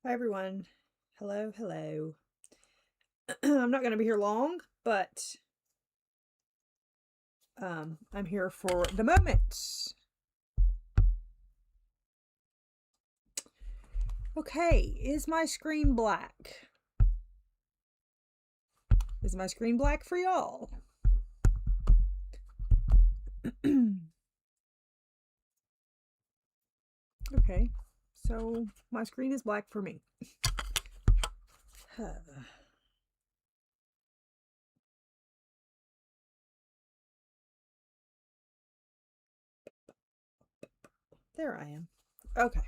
Hi everyone. Hello, hello. I'm not going to be here long, but I'm here for the moment. Okay, is my screen black? Is my screen black for y'all? Okay, so my screen is black for me. There I am. Okay.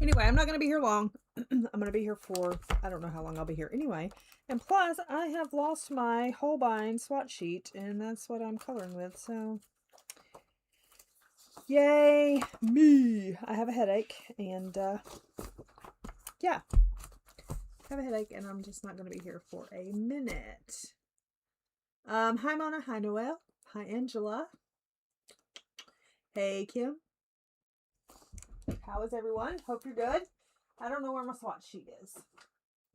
Anyway, I'm not going to be here long. I'm going to be here for, I don't know how long I'll be here anyway. And plus, I have lost my Holbein swatch sheet, and that's what I'm coloring with, so yay me. I have a headache, and yeah, I have a headache, and I'm just not going to be here for a minute. Hi Mona, hi Noelle, hi Angela, hey Kim. How is everyone? Hope you're good. I don't know where my swatch sheet is.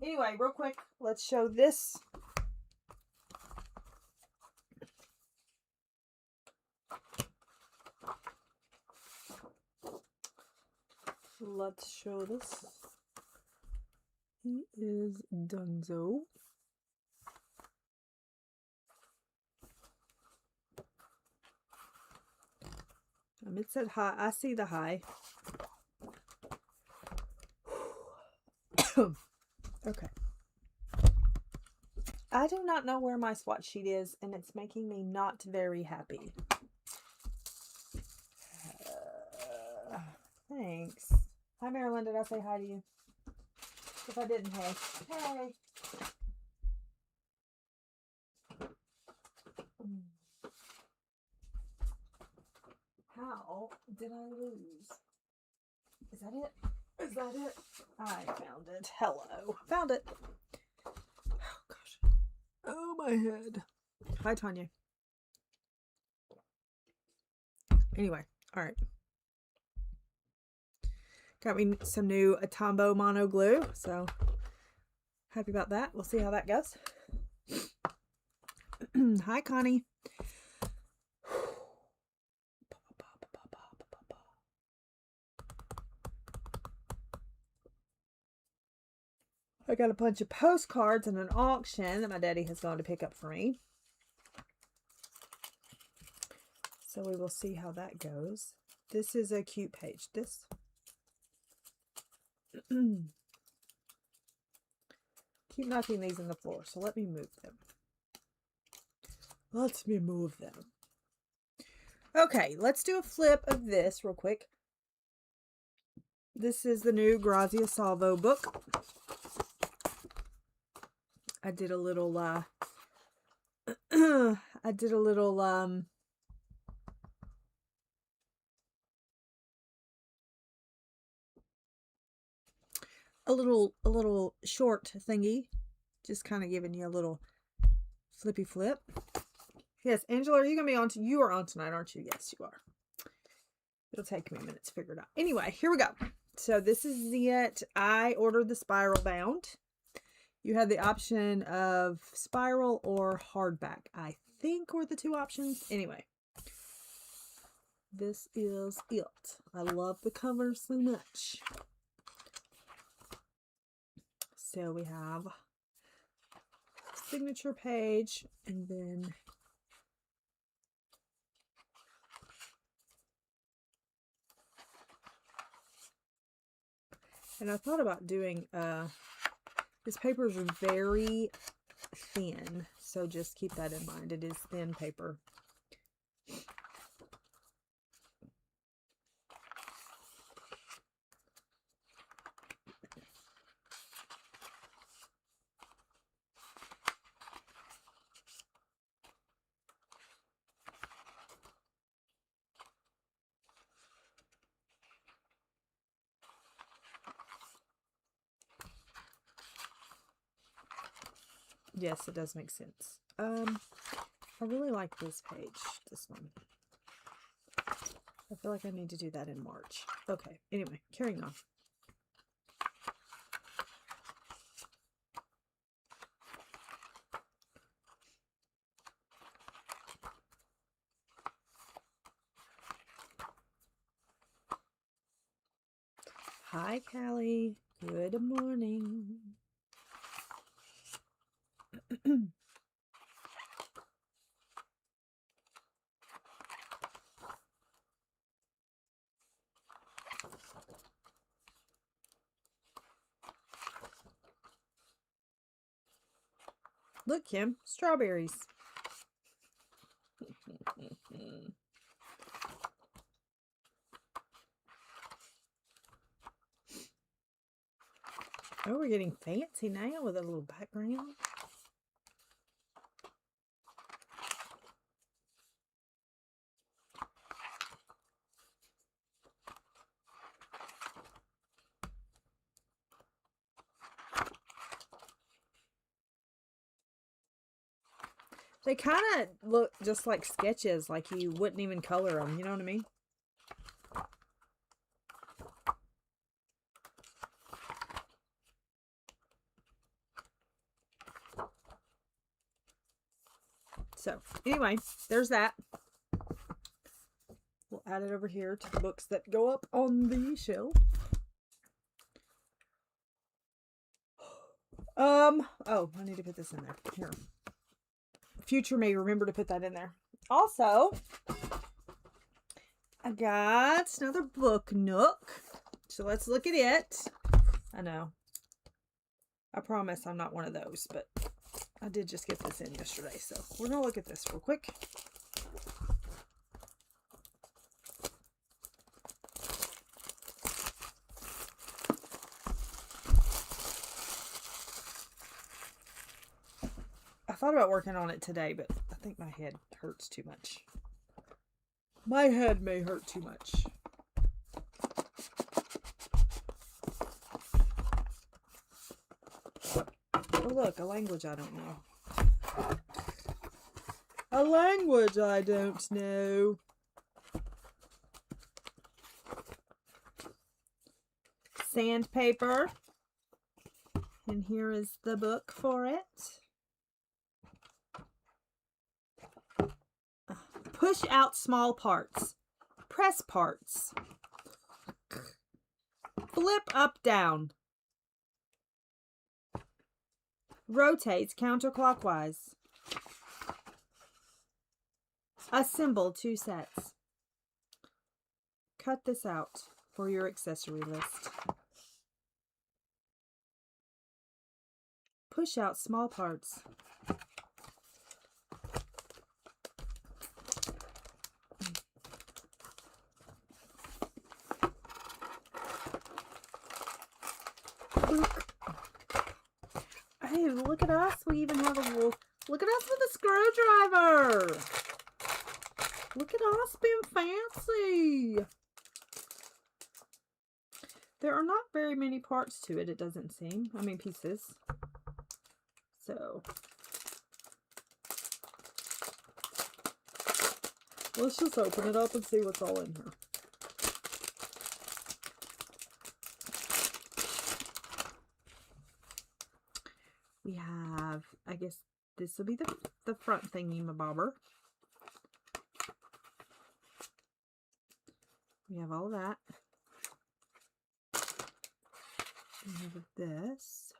Anyway, real quick, let's show this. Let's show this. He is Dunzo. It said hi. I see the hi. Okay. I do not know where my swatch sheet is, and it's making me not very happy. Thanks. Hi, Marilyn. Did I say hi to you? If I didn't, hey. Hey. How did I lose? Is that it? Is that it? I found it. Hello. Found it. Oh, gosh. Oh, my head. Hi, Tanya. Anyway, all right. Got me some new Atombo mono glue, so happy about that. We'll see how that goes. Hi, Connie. I got a bunch of postcards and an auction that my daddy has gone to pick up for me. So we will see how that goes. This is a cute page. This. Keep knocking these in the floor, so let me move them. Let me move them. Okay, let's do a flip of this real quick. This is the new Grazia Salvo book. I did a little a little short thingy, just kind of giving you a little flippy flip. Yes, Angela, are you gonna be on? You are on tonight, aren't you? Yes, you are. It'll take me a minute to figure it out. Anyway, here we go. So this is it. I ordered the spiral bound. You had the option of spiral or hardback, I think, were the two options. Anyway, this is it. I love the cover so much. So we have signature page, and then I thought about doing this paper is very thin, so just keep that in mind. It is thin paper. Yes, it does make sense. I really like this page, this one. I feel like I need to do that in March. Okay, anyway, carrying on. Hi, Callie. Good morning. Look, Kim, strawberries. Oh, we're getting fancy now with a little background. They kind of look just like sketches, like you wouldn't even color them. You know what I mean? So, anyway, there's that. We'll add it over here to the books that go up on the shelf. Oh, I need to put this in there. Here. Future may remember to put that in there. Also, I got another book nook. So let's look at it. I know. I promise I'm not one of those, but I did just get this in yesterday. So we're going to look at this real quick. I thought about working on it today, but I think my head hurts too much. My head may hurt too much. Oh, look, a language I don't know. A language I don't know. Sandpaper. And here is the book for it. Push out small parts. Press parts. Flip up, down. Rotates counterclockwise. Assemble 2 sets. Cut this out for your accessory list. Push out small parts. Hey, look at us. We even have a little... Look at us with a screwdriver. Look at us being fancy. There are not very many parts to it, it doesn't seem. I mean, pieces. So... let's just open it up and see what's all in here. We have, I guess this will be the front thingy-mabobber. We have all that. We have this.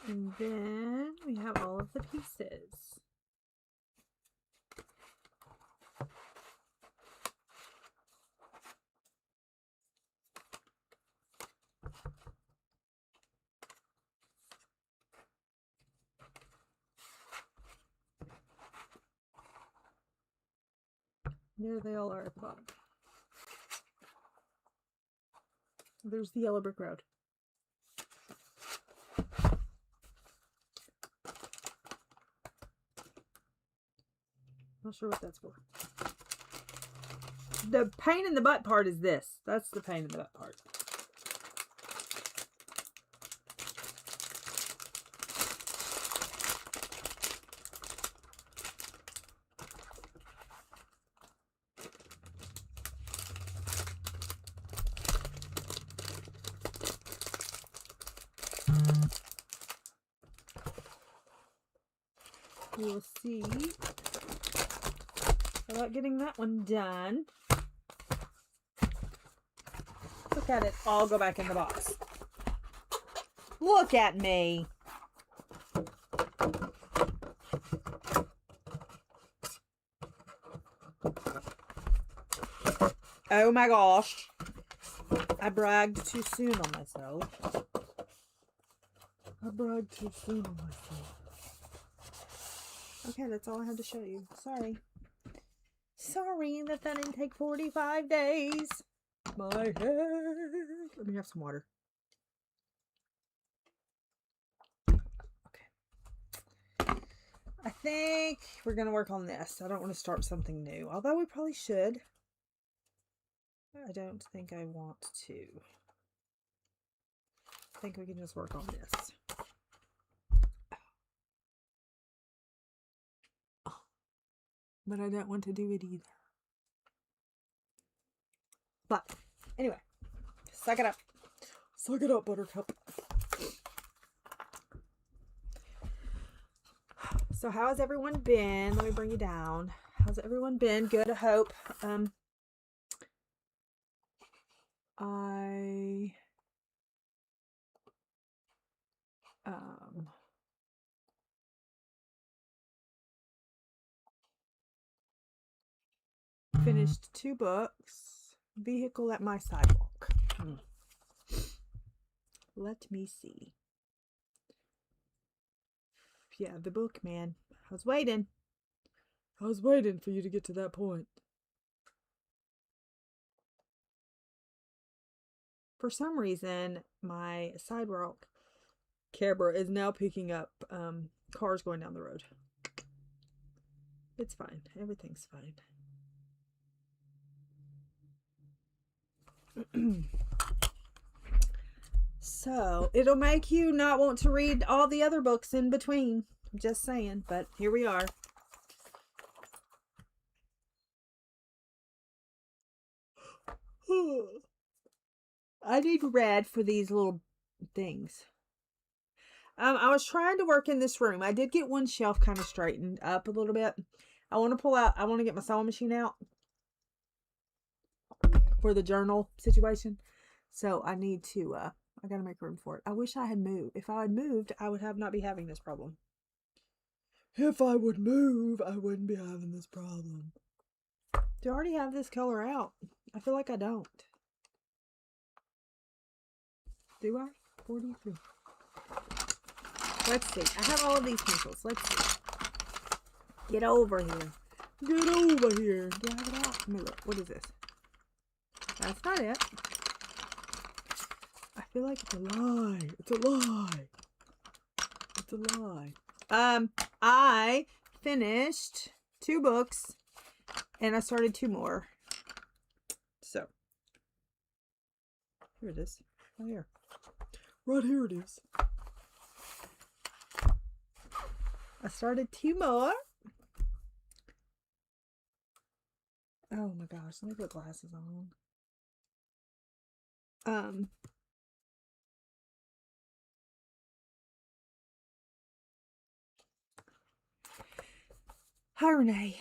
And then we have all of the pieces. There they all are at the bottom. There's the yellow brick road. Not sure what that's for. The pain in the butt part is this. That's the pain in the butt part. We will see about getting that one done. Look at it all go back in the box. Look at me. Oh my gosh. I bragged too soon on myself. Okay, that's all I had to show you. Sorry. Sorry that didn't take 45 days. My head. Let me have some water. Okay. I think we're going to work on this. I don't want to start something new. Although we probably should. I don't think I want to. I think we can just work on this. But I don't want to do it either. But anyway, suck it up. Suck it up, Buttercup. So how has everyone been? Let me bring you down. How's everyone been? Good, I hope. I finished 2 books. Vehicle at my sidewalk. Let me see. Yeah, the book, man. I was waiting for you to get to that point. For some reason, my sidewalk camera is now picking up cars going down the road. It's fine. Everything's fine. So, it'll make you not want to read all the other books in between. I'm just saying, but here we are. I need red for these little things. I was trying to work in this room. I did get one shelf kind of straightened up a little bit. I want to get my sewing machine out for the journal situation. So I need to, I got to make room for it. I wish I had moved. If I had moved, I would not be having this problem. If I would move, I wouldn't be having this problem. Do I already have this color out? I feel like I don't. Do I? 43. Let's see. I have all of these pencils. Let's see. Get over here. Get over here. Do I have it out? Let me look. What is this? That's not it. I feel like it's a lie. It's a lie. It's a lie. I finished 2 books and I started 2 more. So, here it is. Right here. Right here it is. I started 2 more. Oh my gosh, let me put glasses on. Hi Renee.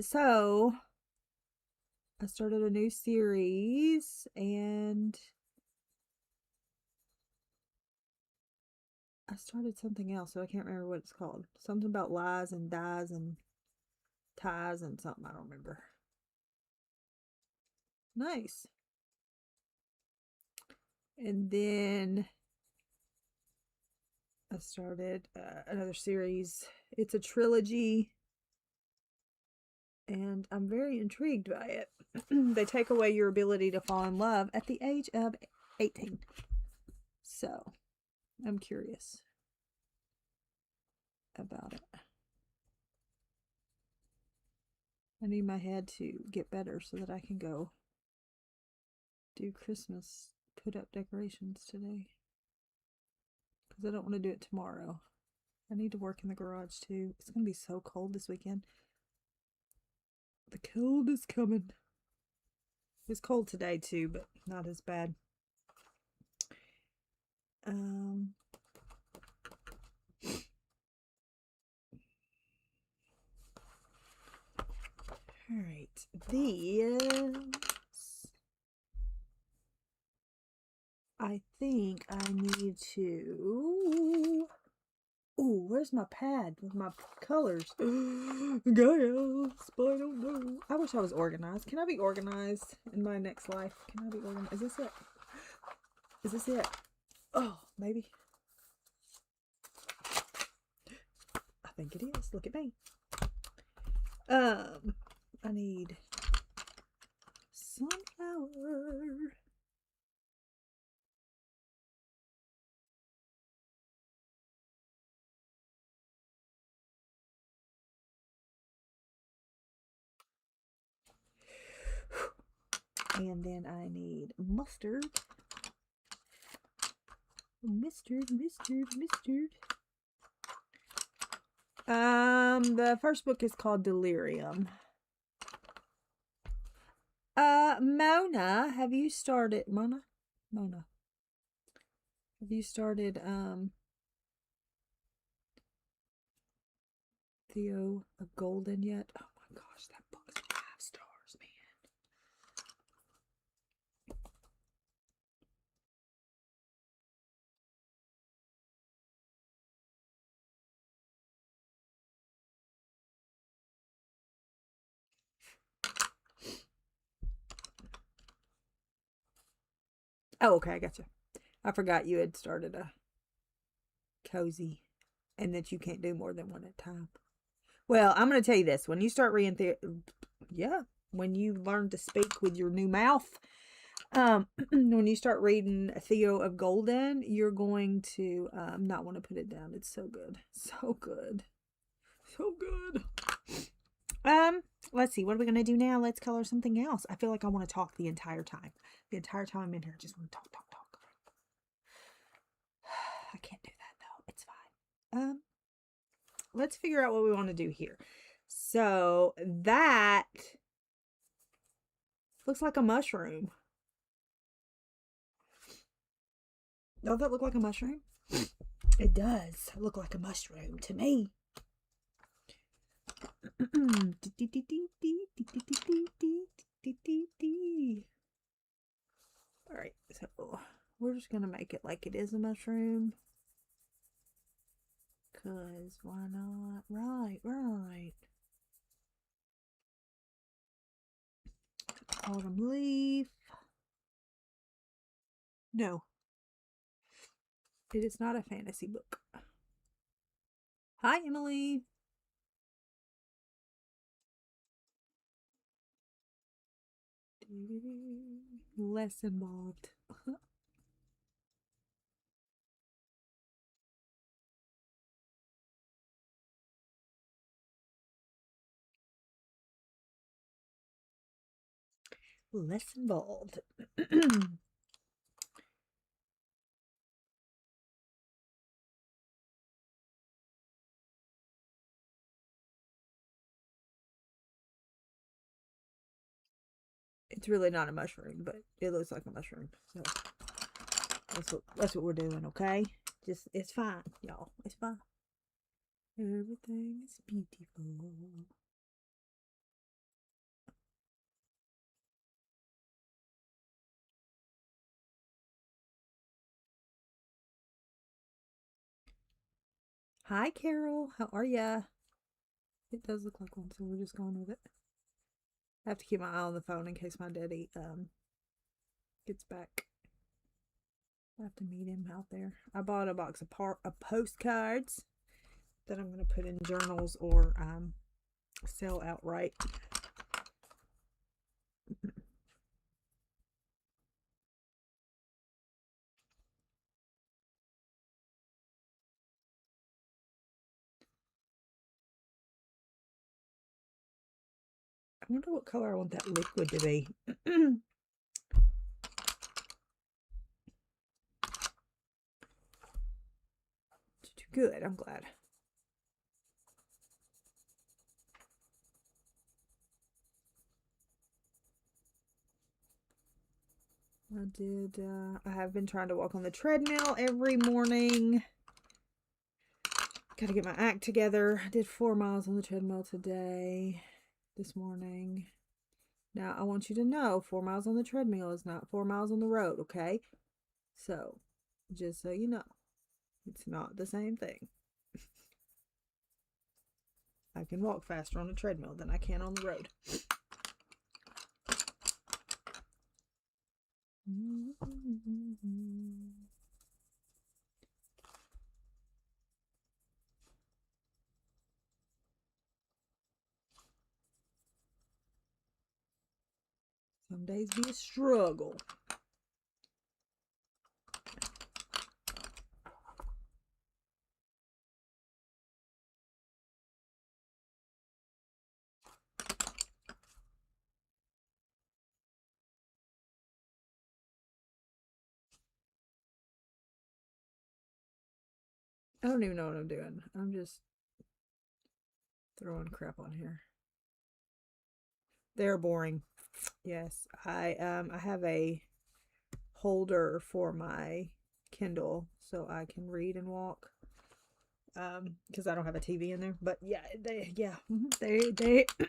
So I started a new series and I started something else, so I can't remember what it's called. Something about lies and dies and ties and something. I don't remember. Nice. And then I started another series. It's a trilogy. And I'm very intrigued by it. They take away your ability to fall in love at the age of 18. So, I'm curious about it. I need my head to get better so that I can go do Christmas, put up decorations today. Because I don't want to do it tomorrow. I need to work in the garage too. It's going to be so cold this weekend. The cold is coming. It's cold today too, but not as bad. All right, these, I think I need to, ooh, where's my pad with my colors? Guys, but I don't know. I wish I was organized. Can I be organized in my next life? Can I be organized? Is this it? Is this it? Oh, maybe. I think it is. Look at me. I need sunflower. And then I need mustard. Mustard. The first book is called Delirium. Mona, have you started, Mona, have you started, Theo of Golden yet? Oh my gosh, that book's 5 stars, man. Oh, okay, I gotcha. I forgot you had started a cozy and that you can't do more than one at a time. Well, I'm going to tell you this. When you start reading, when you learn to speak with your new mouth, when you start reading Theo of Golden, you're going to not want to put it down. It's so good. So good. So good. Let's see. What are we going to do now? Let's color something else. I feel like I want to talk the entire time. The entire time I'm in here, I just want to talk. I can't do that though. It's fine. Let's figure out what we want to do here. So that looks like a mushroom. Does that look like a mushroom? It does look like a mushroom to me. All right, so we're just gonna make it like it is a mushroom. Cause why not? Right. Autumn leaf. No. It is not a fantasy book. Hi, Emily. Less involved. Less involved. It's really not a mushroom, but it looks like a mushroom. So that's what we're doing, okay? Just it's fine, y'all. It's fine. Everything is beautiful. Hi, Carol. How are ya? It does look like one, so we're just going with it. I have to keep my eye on the phone in case my daddy gets back. I have to meet him out there. I bought a box of postcards that I'm going to put in journals or sell outright. I wonder what color I want that liquid to be. Good, I'm glad. I have been trying to walk on the treadmill every morning. Got to get my act together. I did 4 miles on the treadmill today. this morning. Now, I want you to know 4 miles on the treadmill is not 4 miles on the road, okay? So, just so you know, it's not the same thing. I can walk faster on a treadmill than I can on the road. Some days be a struggle. I don't even know what I'm doing. I'm just throwing crap on here. They're boring. Yes, I have a holder for my Kindle so I can read and walk. Because I don't have a TV in there. But yeah, they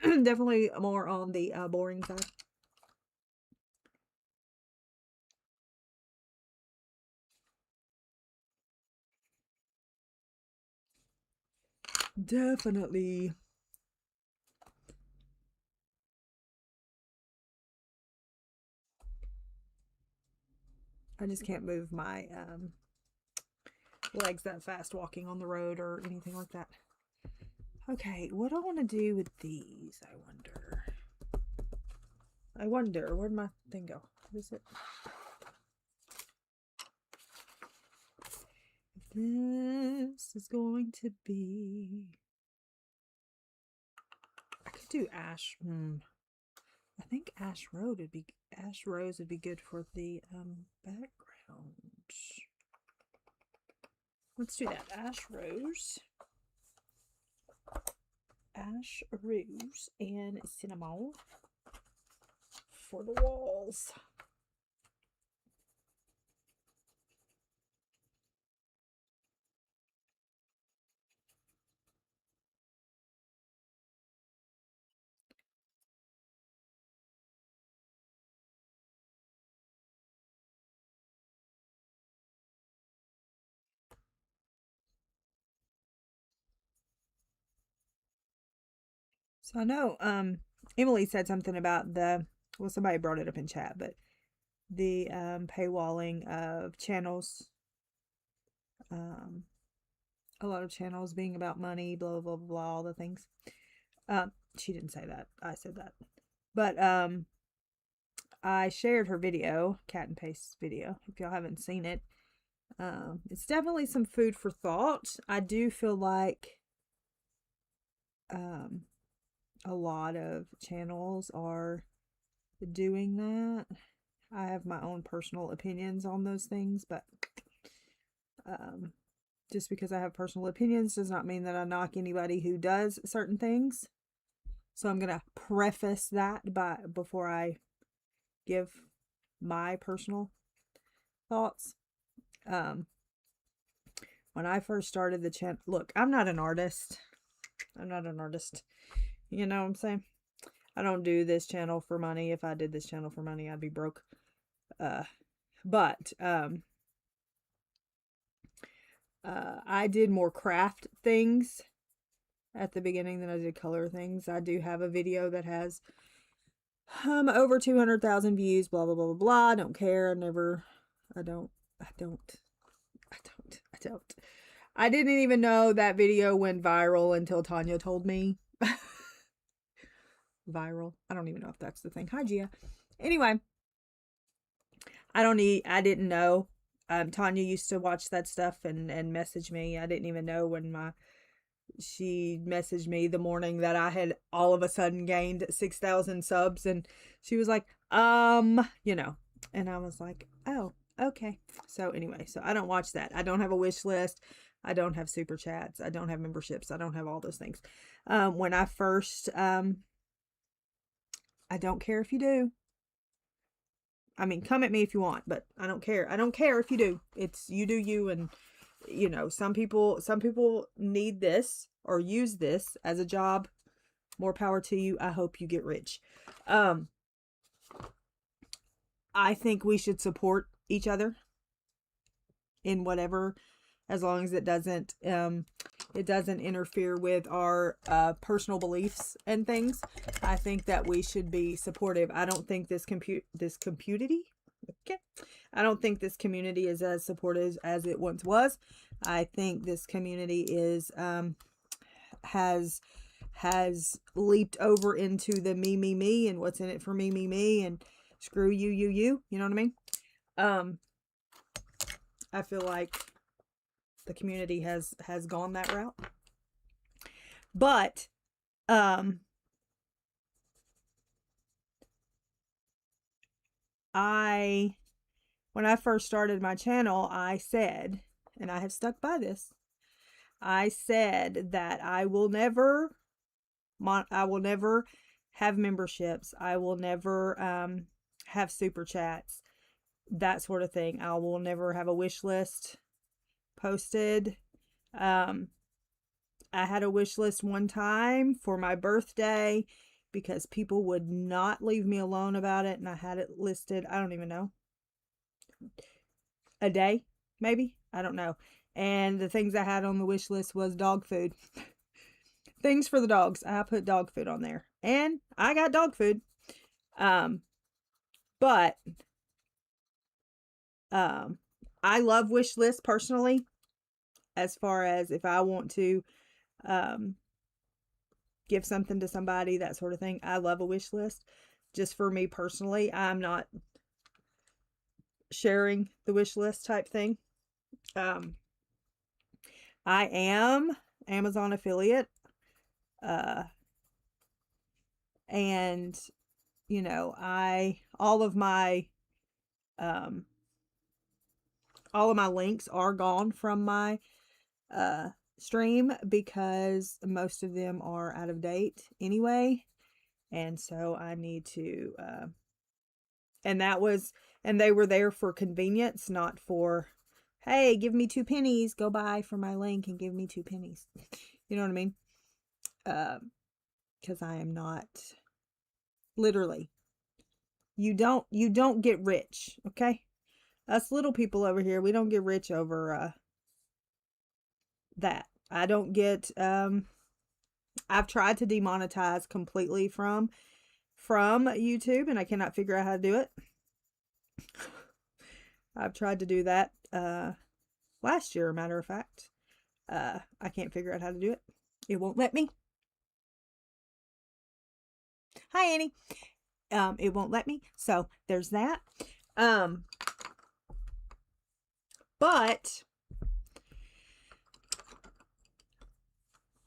definitely more on the boring side. Definitely. I just can't move my legs that fast walking on the road or anything like that. Okay, what do I want to do with these? I wonder, where'd my thing go? What is it? This is going to be... I could do ash. I think ash rose would be good for the background. Let's do that. Ash rose and cinnamon for the walls. So I know Emily said something about somebody brought it up in chat, but the paywalling of channels. A lot of channels being about money, blah blah blah, blah all the things. She didn't say that. I said that. But I shared her video, Cat and Paste video, if y'all haven't seen it. It's definitely some food for thought. I do feel like a lot of channels are doing that. I have my own personal opinions on those things, but just because I have personal opinions does not mean that I knock anybody who does certain things. So I'm gonna preface that before I give my personal thoughts. When I first started the channel, look, I'm not an artist. You know what I'm saying? I don't do this channel for money. If I did this channel for money, I'd be broke. But I did more craft things at the beginning than I did color things. I do have a video that has over 200,000 views, blah blah blah blah blah. I don't care. I didn't even know that video went viral until Tanya told me. Viral. I don't even know if that's the thing. Hi, Gia. Anyway, I didn't know. Tanya used to watch that stuff and message me. I didn't even know when she messaged me the morning that I had all of a sudden gained 6,000 subs, and she was like, you know, and I was like, oh, okay. So anyway, so I don't watch that. I don't have a wish list. I don't have super chats. I don't have memberships. I don't have all those things. When I first, I don't care if you do. I mean, come at me if you want, but I don't care. I don't care if you do. It's you do you, and you know, some people need this or use this as a job. More power to you. I hope you get rich. I think we should support each other in whatever, as long as it doesn't interfere with our personal beliefs and things. I think that we should be supportive. I don't think this community is as supportive as it once was. I think this community is has leaped over into the me, and what's in it for me, and screw you. You know what I mean? I feel like the community has gone that route. But when I first started my channel, I said, and I have stuck by this, I said that I will never have memberships. I will never have super chats, that sort of thing. I will never have a wish list posted. I had a wish list one time for my birthday because people would not leave me alone about it, and I had it listed, I don't even know, a day, maybe, I don't know. And the things I had on the wish list was dog food. Things for the dogs. I put dog food on there, and I got dog food. But I love wish lists personally, as far as if I want to give something to somebody, that sort of thing. I love a wish list. Just for me personally, I'm not sharing the wish list type thing. I am Amazon affiliate. And you know, all of my links are gone from my stream because most of them are out of date anyway, and so I need to and they were there for convenience, not for, hey, give me 2 pennies, go buy for my link and give me 2 pennies. You know what I mean? Because I am not, literally, you don't get rich, okay? Us little people over here, we don't get rich over that. I don't get I've tried to demonetize completely from YouTube, and I cannot figure out how to do it. I've tried to do that last year, matter of fact. I can't figure out how to do it. It won't let me. Hi, Annie. It won't let me. So there's that. But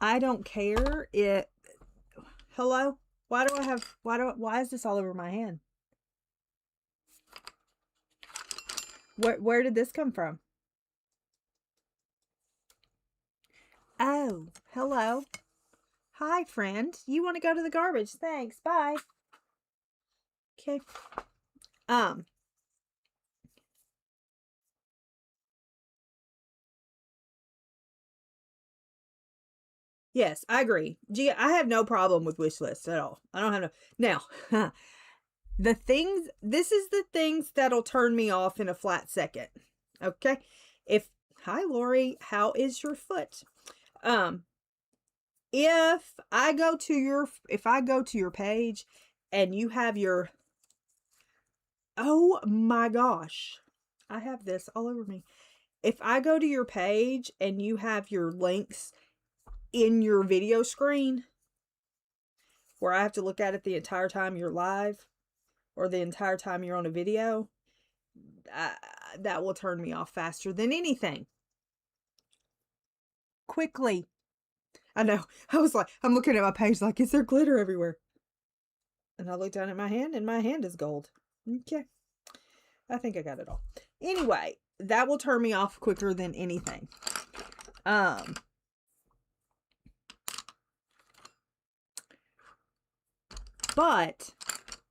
I don't care hello? Why is this all over my hand? Where did this come from? Oh, hello. Hi, friend. You want to go to the garbage? Thanks. Bye. Okay. Yes, I agree. Gee, I have no problem with wish lists at all. I don't have no. Now, this is the things that'll turn me off in a flat second. Okay? Hi, Lori, how is your foot? If I go to your page and you have your, oh my gosh, I have this all over me. If I go to your page and you have your links in your video screen, where I have to look at it the entire time you're live, or the entire time you're on a video, that will turn me off faster than anything. Quickly. I know. I was like, I'm looking at my page like, is there glitter everywhere? And I look down at my hand, and my hand is gold. Okay. I think I got it all. Anyway, that will turn me off quicker than anything. But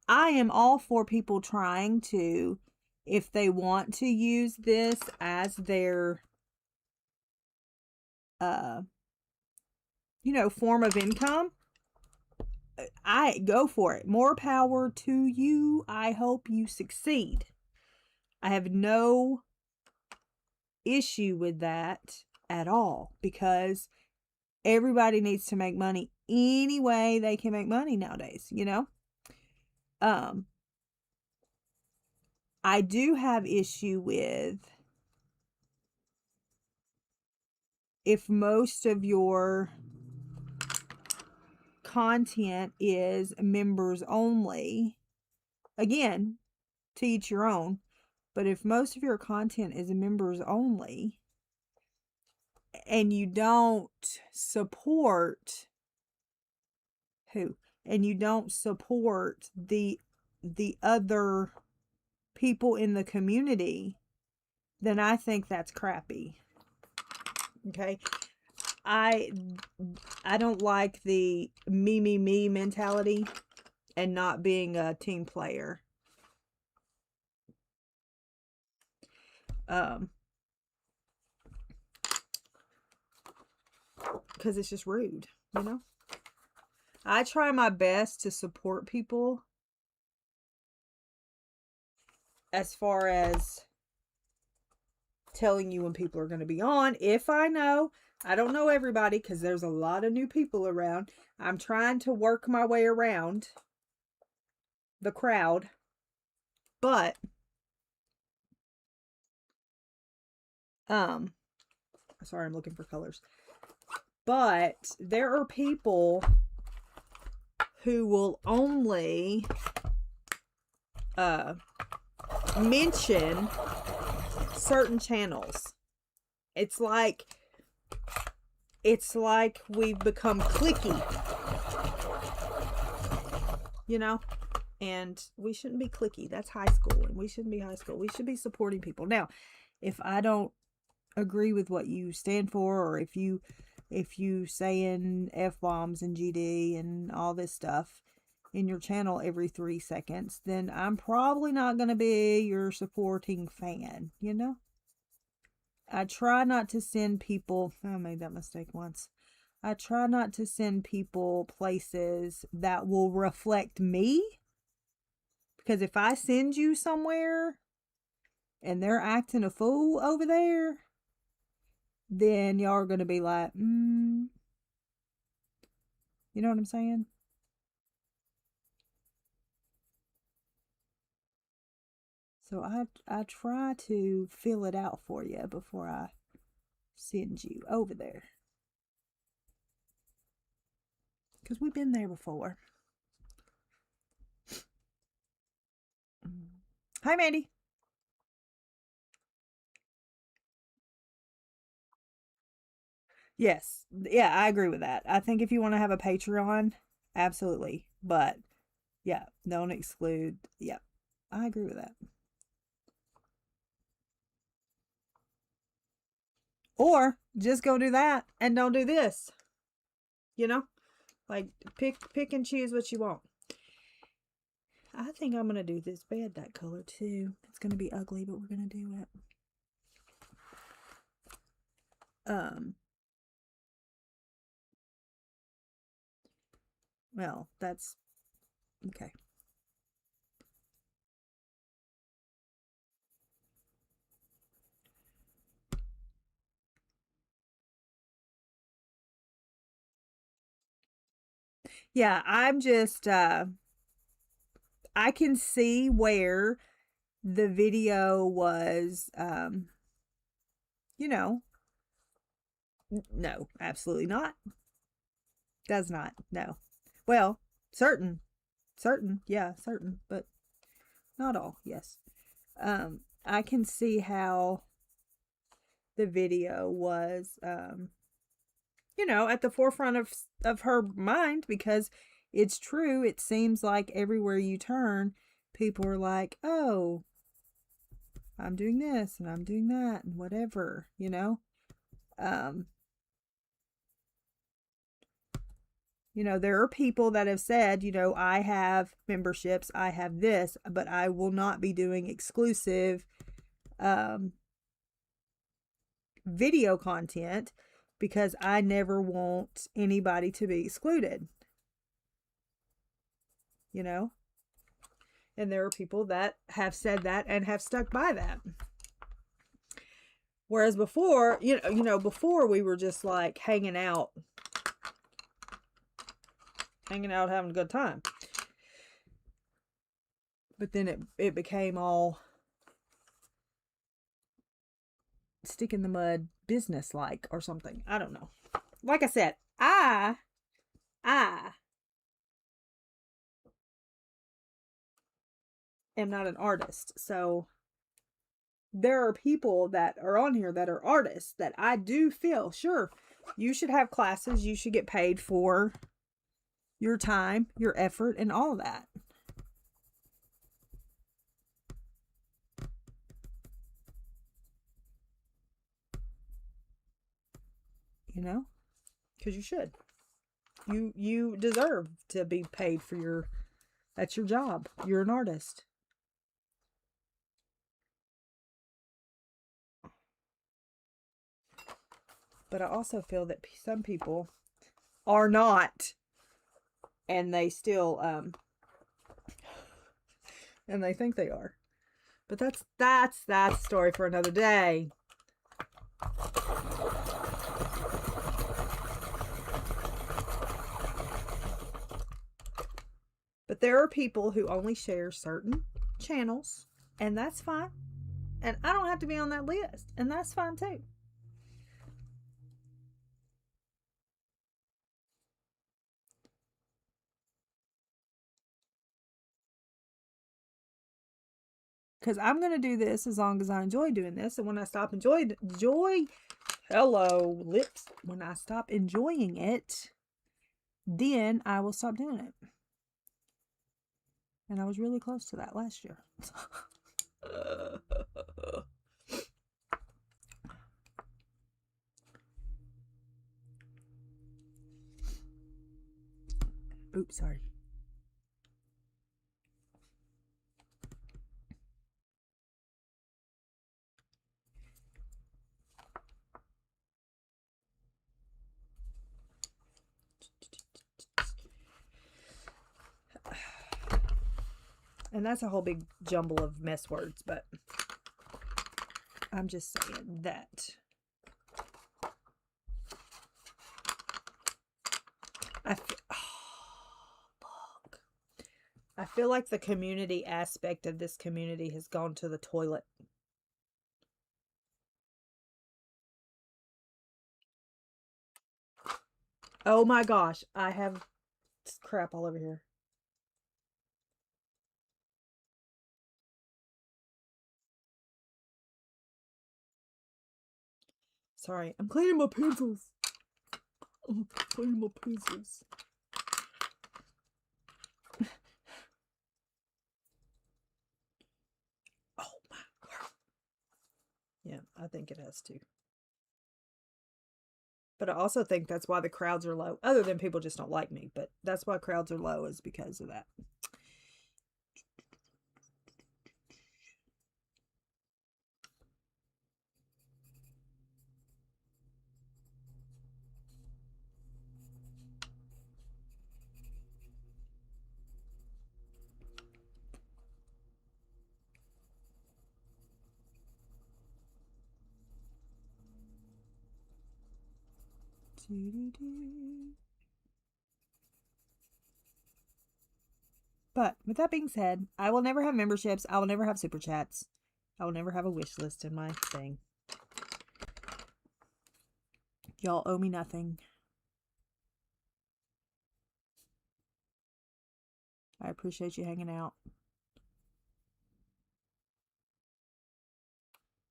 I am all for people trying to, if they want to use this as their, form of income, I go for it. More power to you. I hope you succeed. I have no issue with that at all, because everybody needs to make money any way they can make money nowadays, you know? I do have issue with if most of your content is members only. Again, to each your own, but if most of your content is members only and you don't support and you don't support the other people in the community, then I think that's crappy. Okay? I don't like the me mentality and not being a team player. Because it's just rude, you know? I try my best to support people as far as telling you when people are going to be on. If I know, I don't know everybody because there's a lot of new people around. I'm trying to work my way around the crowd, but sorry, I'm looking for colors. But there are people who will only mention certain channels. It's like we've become cliquey, you know, and we shouldn't be cliquey. That's high school, and we shouldn't be high school. We should be supporting people. Now, if I don't agree with what you stand for, or if you saying F-bombs and GD and all this stuff in your channel every 3 seconds, then I'm probably not going to be your supporting fan, you know? I try not to send people, I made that mistake once. I try not to send people places that will reflect me. Because if I send you somewhere and they're acting a fool over there, then y'all are going to be like, you know what I'm saying? So I try to fill it out for you before I send you over there. Because we've been there before. Hi, Mandy. Yes. Yeah, I agree with that. I think if you want to have a Patreon, absolutely. But, yeah, don't exclude. Yeah, I agree with that. Or just go do that and don't do this. You know? Like, pick and choose what you want. I think I'm going to do this bed that color too. It's going to be ugly, but we're going to do it. Well, that's okay. Yeah, I'm just, I can see where the video was, you know, no, absolutely not. Does not, no. Well, certain, yeah, certain, but not all, yes. I can see how the video was, you know, at the forefront of her mind, because it's true. It seems like everywhere you turn, people are like, oh, I'm doing this and I'm doing that and whatever, you know. You know, there are people that have said, you know, I have memberships, I have this, but I will not be doing exclusive video content because I never want anybody to be excluded. you know? And there are people that have said that and have stuck by that. Whereas before, before we were just like hanging out, having a good time. But then it became all stick in the mud business like or something. I don't know. Like I said, I am not an artist. So there are people that are on here that are artists that I do feel, sure, you should have classes, you should get paid for your time, your effort, and all that. You know? Because you should. You deserve to be paid for that's your job. You're an artist. But I also feel that some people are not, and they still and they think they are. But that's a story for another day. But there are people who only share certain channels, and that's fine. And I don't have to be on that list, and that's fine too. Because I'm going to do this as long as I enjoy doing this. And when I stop when I stop enjoying it, then I will stop doing it. And I was really close to that last year. Oops, sorry. And that's a whole big jumble of mess words, but I'm just saying that I feel like the community aspect of this community has gone to the toilet. Oh my gosh, I have crap all over here. Sorry, I'm cleaning my pencils. I'm cleaning my pencils. Oh my God. Yeah, I think it has to. But I also think that's why the crowds are low. Other than people just don't like me. But that's why crowds are low, is because of that. But with that being said, I will never have memberships. I will never have super chats. I will never have a wish list in my thing. Y'all owe me nothing. I appreciate you hanging out.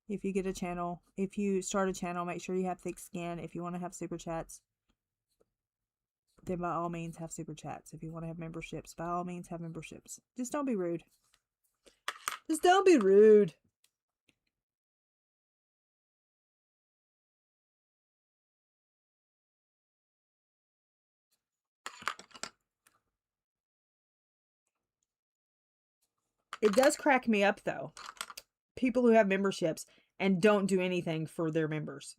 If you get a channel, if you start a channel, make sure you have thick skin. If you want to have super chats, then by all means have super chats. If you want to have memberships, by all means have memberships. Just don't be rude. Just don't be rude. It does crack me up, though. People who have memberships and don't do anything for their members.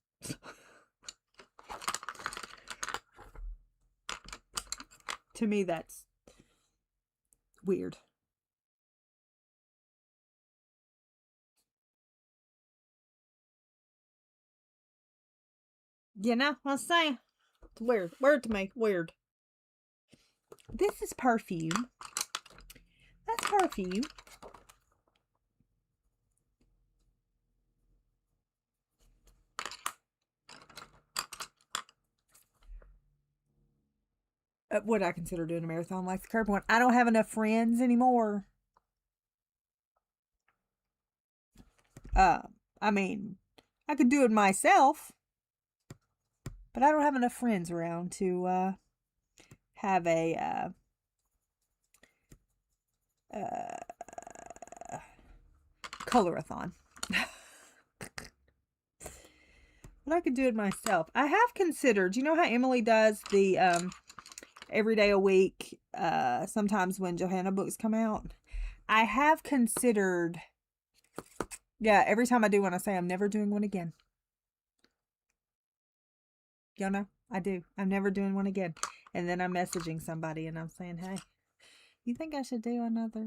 To me, weird. You know what I'm saying? It's weird. Weird to me. Weird. This is perfume. That's perfume. Would I consider doing a marathon like the curb one? I don't have enough friends anymore. I mean, I could do it myself, but I don't have enough friends around to have a colorathon. But I could do it myself. I have considered, you know how Emily does the every day a week, sometimes when Johanna books come out? I have considered, yeah, every time I do one, I say I'm never doing one again. Y'all know? I do. I'm never doing one again. And then I'm messaging somebody and I'm saying, hey, you think I should do another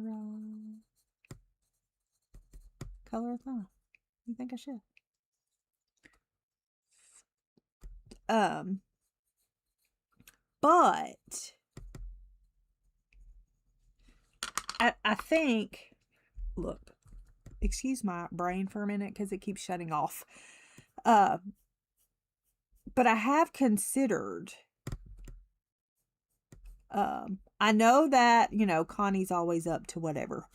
colorathon? You think I should? But I think, look, excuse my brain for a minute because it keeps shutting off. But I have considered, I know that, you know, Connie's always up to whatever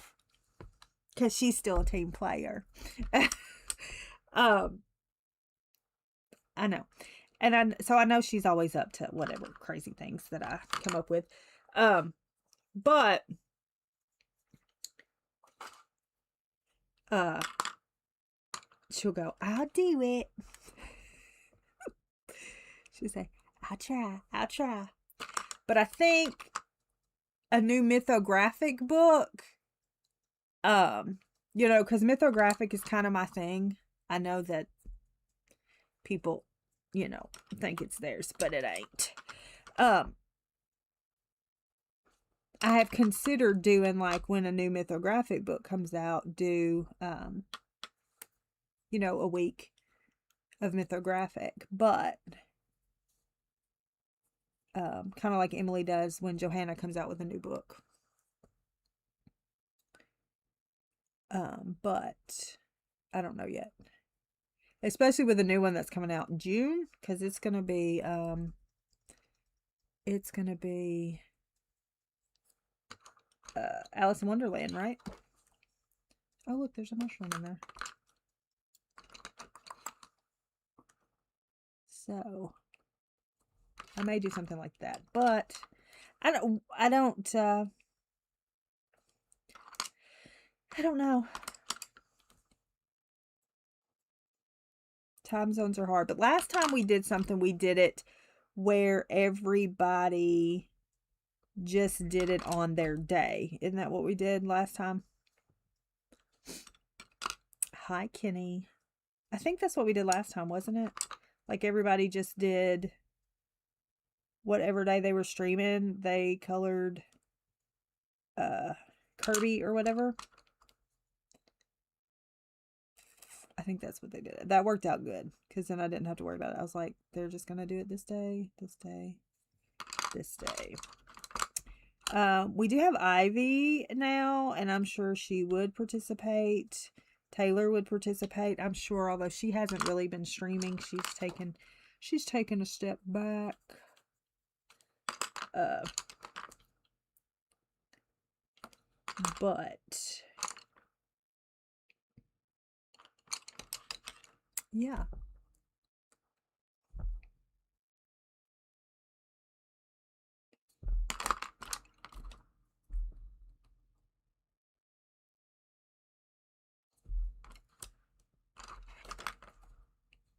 because she's still a team player. I know. And so I know she's always up to whatever crazy things that I come up with. But she'll go, I'll do it. She'll say, I'll try. But I think a new mythographic book, you know, because mythographic is kind of my thing. I know that people, you know, think it's theirs, but it ain't. I have considered doing, like, when a new mythographic book comes out, do, you know, a week of mythographic, but kind of like Emily does when Johanna comes out with a new book. But I don't know yet. Especially with the new one that's coming out in June, because it's gonna be Alice in Wonderland, right? Oh, look, there's a mushroom in there. So I may do something like that, but I don't know. Time zones are hard, but last time we did something, we did it where everybody just did it on their day. Isn't that what we did last time? Hi, Kenny. I think that's what we did last time, wasn't it? Like everybody just did whatever day they were streaming. They colored Kirby or whatever. I think that's what they did. That worked out good because then I didn't have to worry about it. I was like, they're just going to do it this day, this day, this day. We do have Ivy now, and I'm sure she would participate. Taylor would participate, I'm sure, although she hasn't really been streaming. She's taken a step back. But yeah.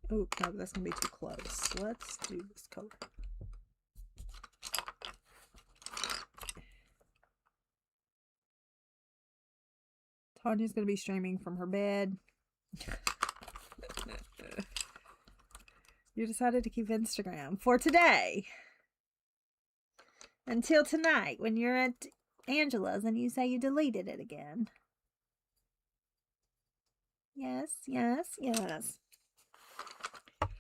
Oh, no, that's going to be too close. Let's do this color. Tanya's going to be streaming from her bed. You decided to keep Instagram for today. Until tonight when you're at Angela's and you say you deleted it again. Yes, yes, yes.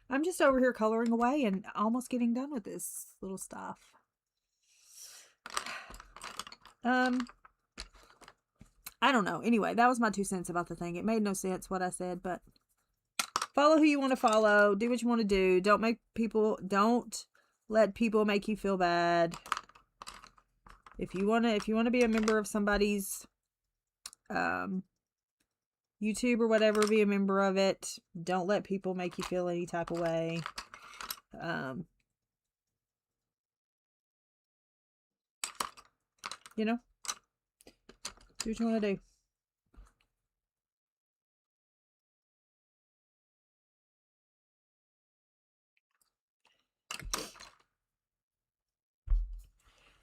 I'm just over here coloring away and almost getting done with this little stuff. I don't know. Anyway, that was my 2 cents about the thing. It made no sense what I said, but follow who you want to follow. Do what you want to do. Don't let people make you feel bad. If you want to be a member of somebody's YouTube or whatever, be a member of it. Don't let people make you feel any type of way. You know, do what you want to do.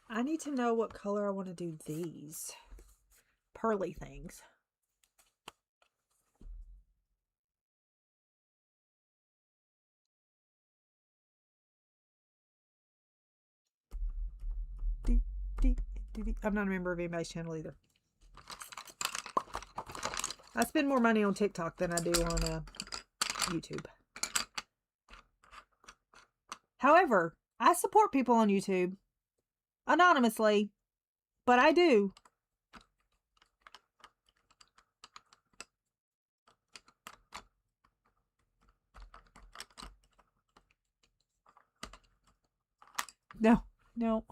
I need to know what color I want to do these pearly things. I'm not a member of anybody's channel either. I spend more money on TikTok than I do on YouTube. However, I support people on YouTube anonymously, but I do. No.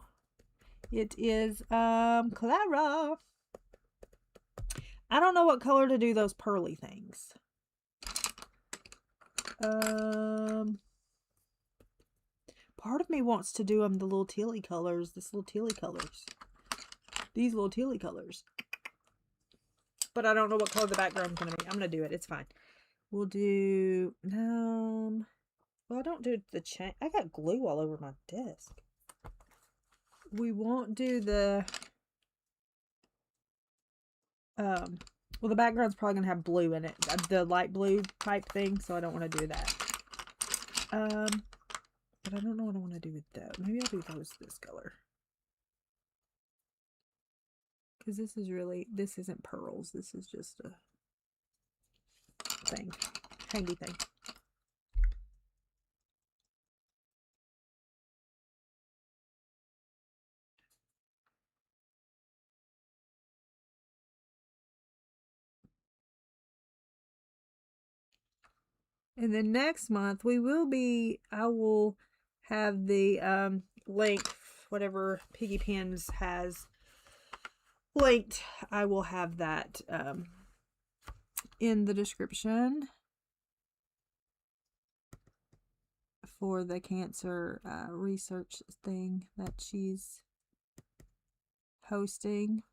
It is Clara. I don't know what color to do those pearly things. Part of me wants to do them the little tealy colors. These little tealy colors. But I don't know what color the background's going to be. I'm going to do it. It's fine. We'll do... well, I don't do the chain. I got glue all over my desk. We won't do the... well, the background's probably going to have blue in it. The light blue type thing, so I don't want to do that. But I don't know what I want to do with that. Maybe I'll do those this color. Because this isn't pearls. This is just a thing. Handy thing. And then next month I will have the link, whatever Piggy Pins has linked, I will have that in the description for the cancer research thing that she's hosting.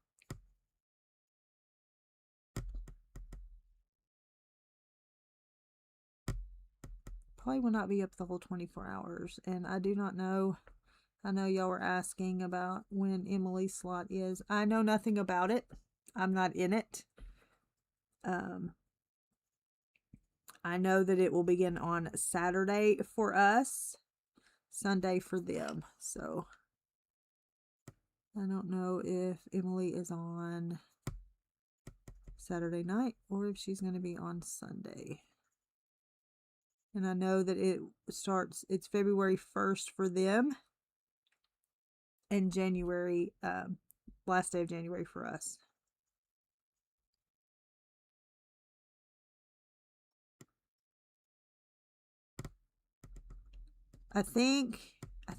Probably will not be up the whole 24 hours, and I do not know. I know y'all were asking about when Emily's slot is. I know nothing about it. I'm not in it. I know that it will begin on Saturday for us, Sunday for them. So I don't know if Emily is on Saturday night or if she's going to be on Sunday. And I know that it's February 1st for them and January, last day of January for us. I think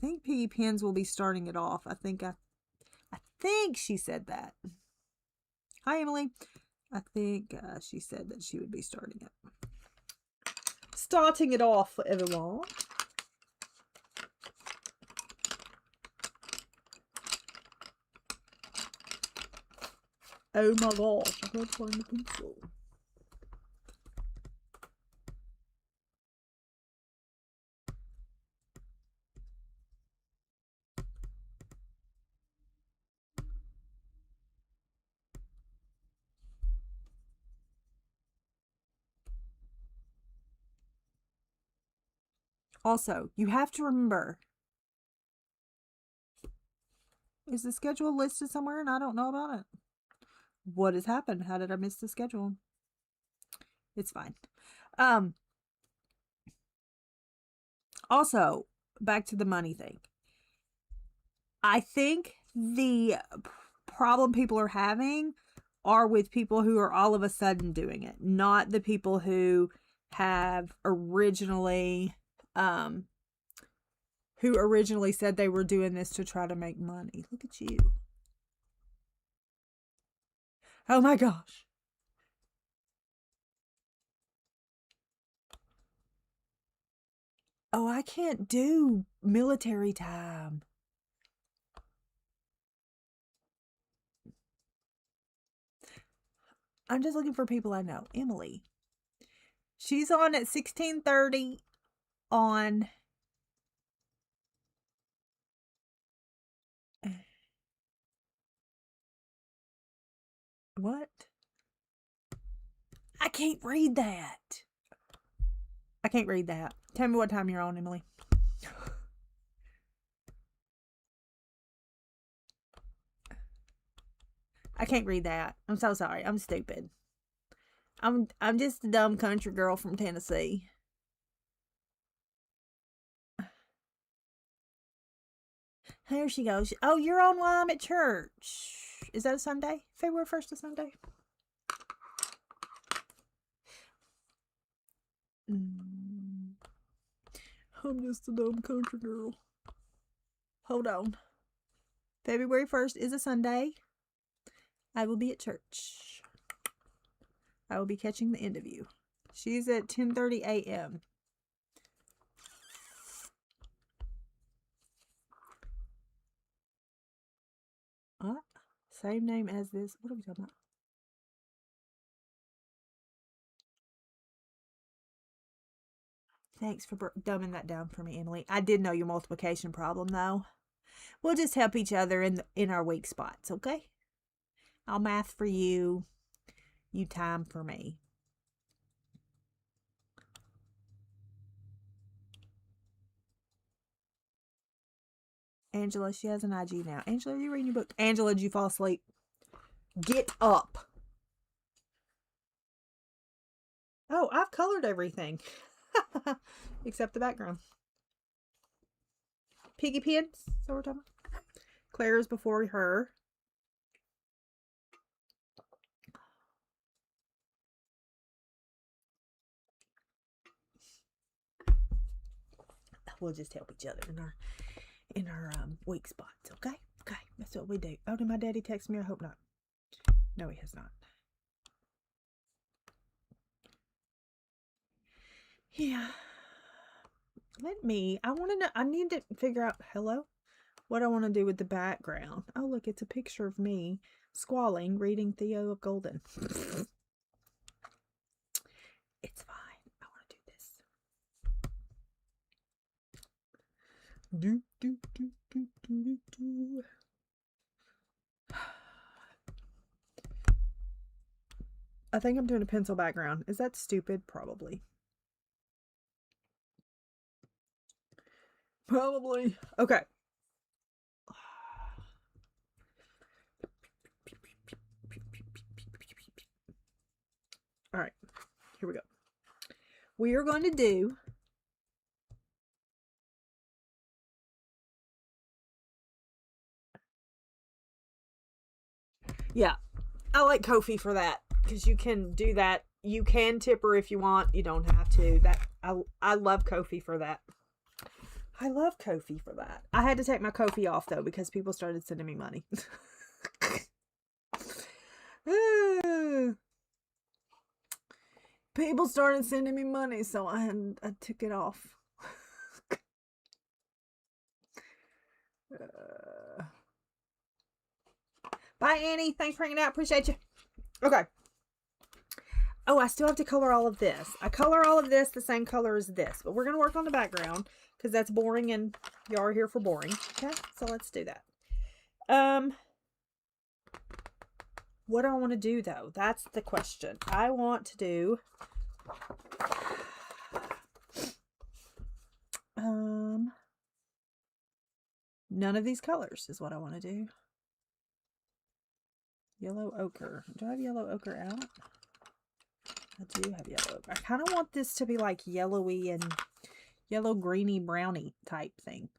Piggy Pins will be starting it off. I think she said that. Hi, Emily. I think she said that she would be starting it. Starting it off for everyone. Oh my gosh, I can't find the pencil. Also, you have to remember, Is the schedule listed somewhere and I don't know about it? What has happened? How did I miss the schedule? It's fine. Also, back to the money thing. I think the problem people are having are with people who are all of a sudden doing it, not the people who have originally said they were doing this to try to make money. Look at you. Oh my gosh. Oh, I can't do military time. I'm just looking for people I know. Emily. She's on at 16:30 on what? I can't read that. I can't read that. Tell me what time you're on, Emily. I can't read that. I'm so sorry. I'm stupid. I'm just a dumb country girl from Tennessee. There she goes. Oh, you're on while I'm at church. Is that a Sunday? February 1st is Sunday? I'm just a dumb country girl. Hold on. February 1st is a Sunday. I will be at church. I will be catching the interview. She's at 10:30 a.m. Same name as this. What are we talking about? Thanks for dumbing that down for me, Emily. I did know your multiplication problem, though. We'll just help each other in our weak spots, okay? I'll math for you. You time for me. Angela, she has an IG now. Angela, are you reading your book? Angela, did you fall asleep? Get up. Oh, I've colored everything. Except the background. Piggy pins. So we're talking about. Claire's before her. We'll just help each other in our weak spots, okay? Okay, that's what we do. Oh, did my daddy text me? I hope not. No, he has not. Yeah. I need to figure out, hello? What I want to do with the background. Oh, look, it's a picture of me squalling, reading Theo of Golden. It's fine. I want to do this. Do, do, do, do, do, do. I think I'm doing a pencil background. Is that stupid? Probably. Probably. Okay. All right. Here we go. We are going to do yeah. I like Ko-fi for that because you can do that. You can tip her if you want. You don't have to. I love Ko-fi for that. I love Ko-fi for that. I had to take my Ko-fi off though because people started sending me money. People started sending me money, so I took it off. Bye, Annie. Thanks for hanging out. Appreciate you. Okay. Oh, I still have to color all of this. I color all of this the same color as this, but we're going to work on the background because that's boring and y'all are here for boring. Okay, so let's do that. What do I want to do, though? That's the question. I want to do... None of these colors is what I want to do. Yellow ochre. Do I have yellow ochre out? I do have yellow ochre. I kind of want this to be like yellowy and yellow greeny browny type thing.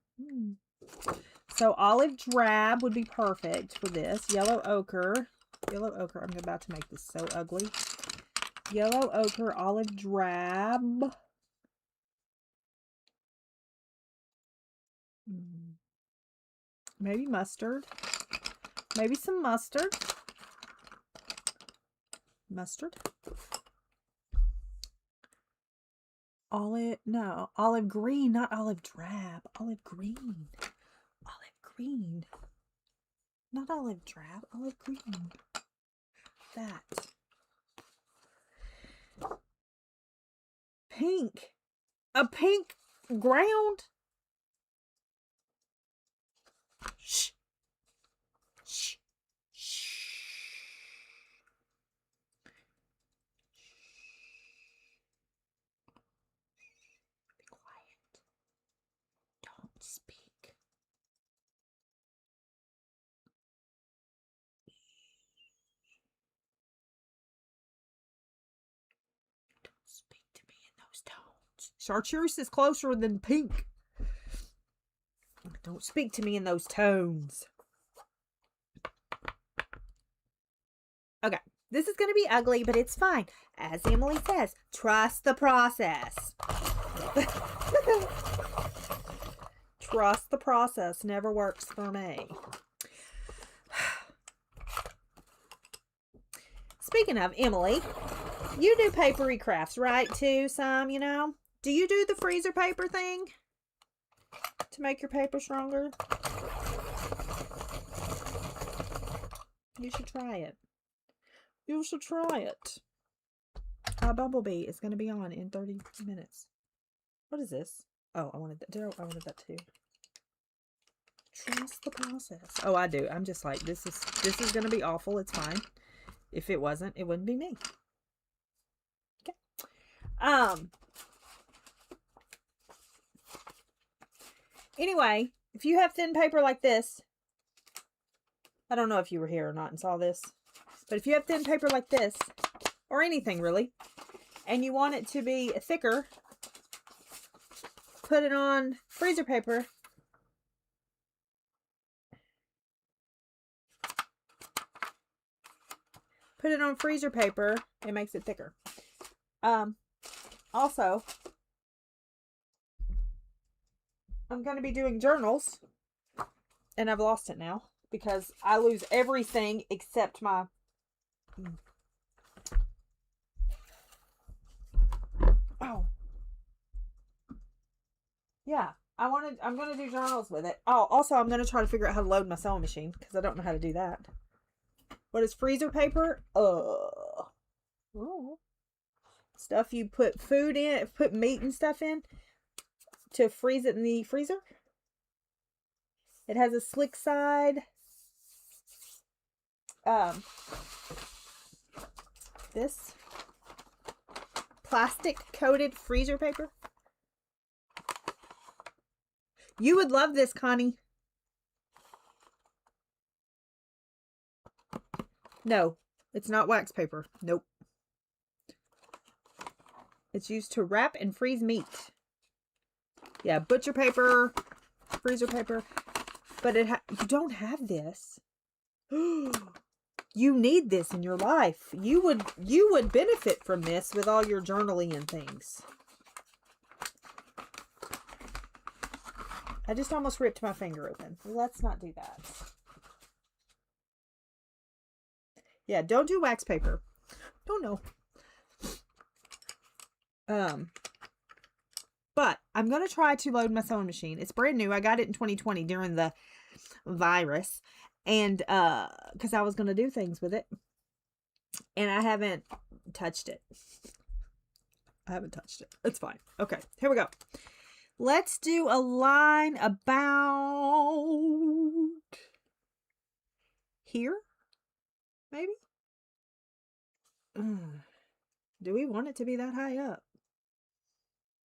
So olive drab would be perfect for this. Yellow ochre. Yellow ochre. I'm about to make this so ugly. Yellow ochre, olive drab. Maybe mustard. Maybe some mustard. Mustard. Olive green, not olive drab. Olive green. Olive green. Not olive drab, olive green. That. Pink. A pink ground. Shh. Shh. Shh. Be quiet. Don't speak. Don't speak to me in those tones. Chartreuse is closer than pink. Don't speak to me in those tones. Okay, this is going to be ugly, but it's fine. As Emily says, trust the process. Trust the process never works for me. Speaking of Emily, you do papery crafts, right, too, some, you know? Do you do the freezer paper thing to make your paper stronger? You should try it. You should try it. Bumblebee is going to be on in 30 minutes. What is this? Oh, I wanted that. I wanted that too. Trust the process. Oh, I do. I'm just like, this is going to be awful. It's fine. If it wasn't, it wouldn't be me. Okay. Anyway, if you have thin paper like this, I don't know if you were here or not and saw this, but if you have thin paper like this, or anything really, and you want it to be thicker, put it on freezer paper. Put it on freezer paper, it makes it thicker. Also, I'm going to be doing journals, and I've lost it now because I lose everything except my yeah, I'm going to do journals with it. Oh, also I'm going to try to figure out how to load my sewing machine because I don't know how to do that. What is freezer paper? Oh. Stuff you put food in, put meat and stuff in to freeze it in the freezer. It has a slick side. This plastic coated freezer paper. You would love this, Connie. No, it's not wax paper. Nope. It's used to wrap and freeze meat. Yeah, butcher paper, freezer paper. But you don't have this. You need this in your life. You would benefit from this with all your journaling and things. I just almost ripped my finger open. Let's not do that. Yeah, don't do wax paper. Don't know. But I'm going to try to load my sewing machine. It's brand new. I got it in 2020 during the virus. And, because I was going to do things with it. And I haven't touched it. It's fine. Okay, here we go. Let's do a line about here. Maybe? Do we want it to be that high up?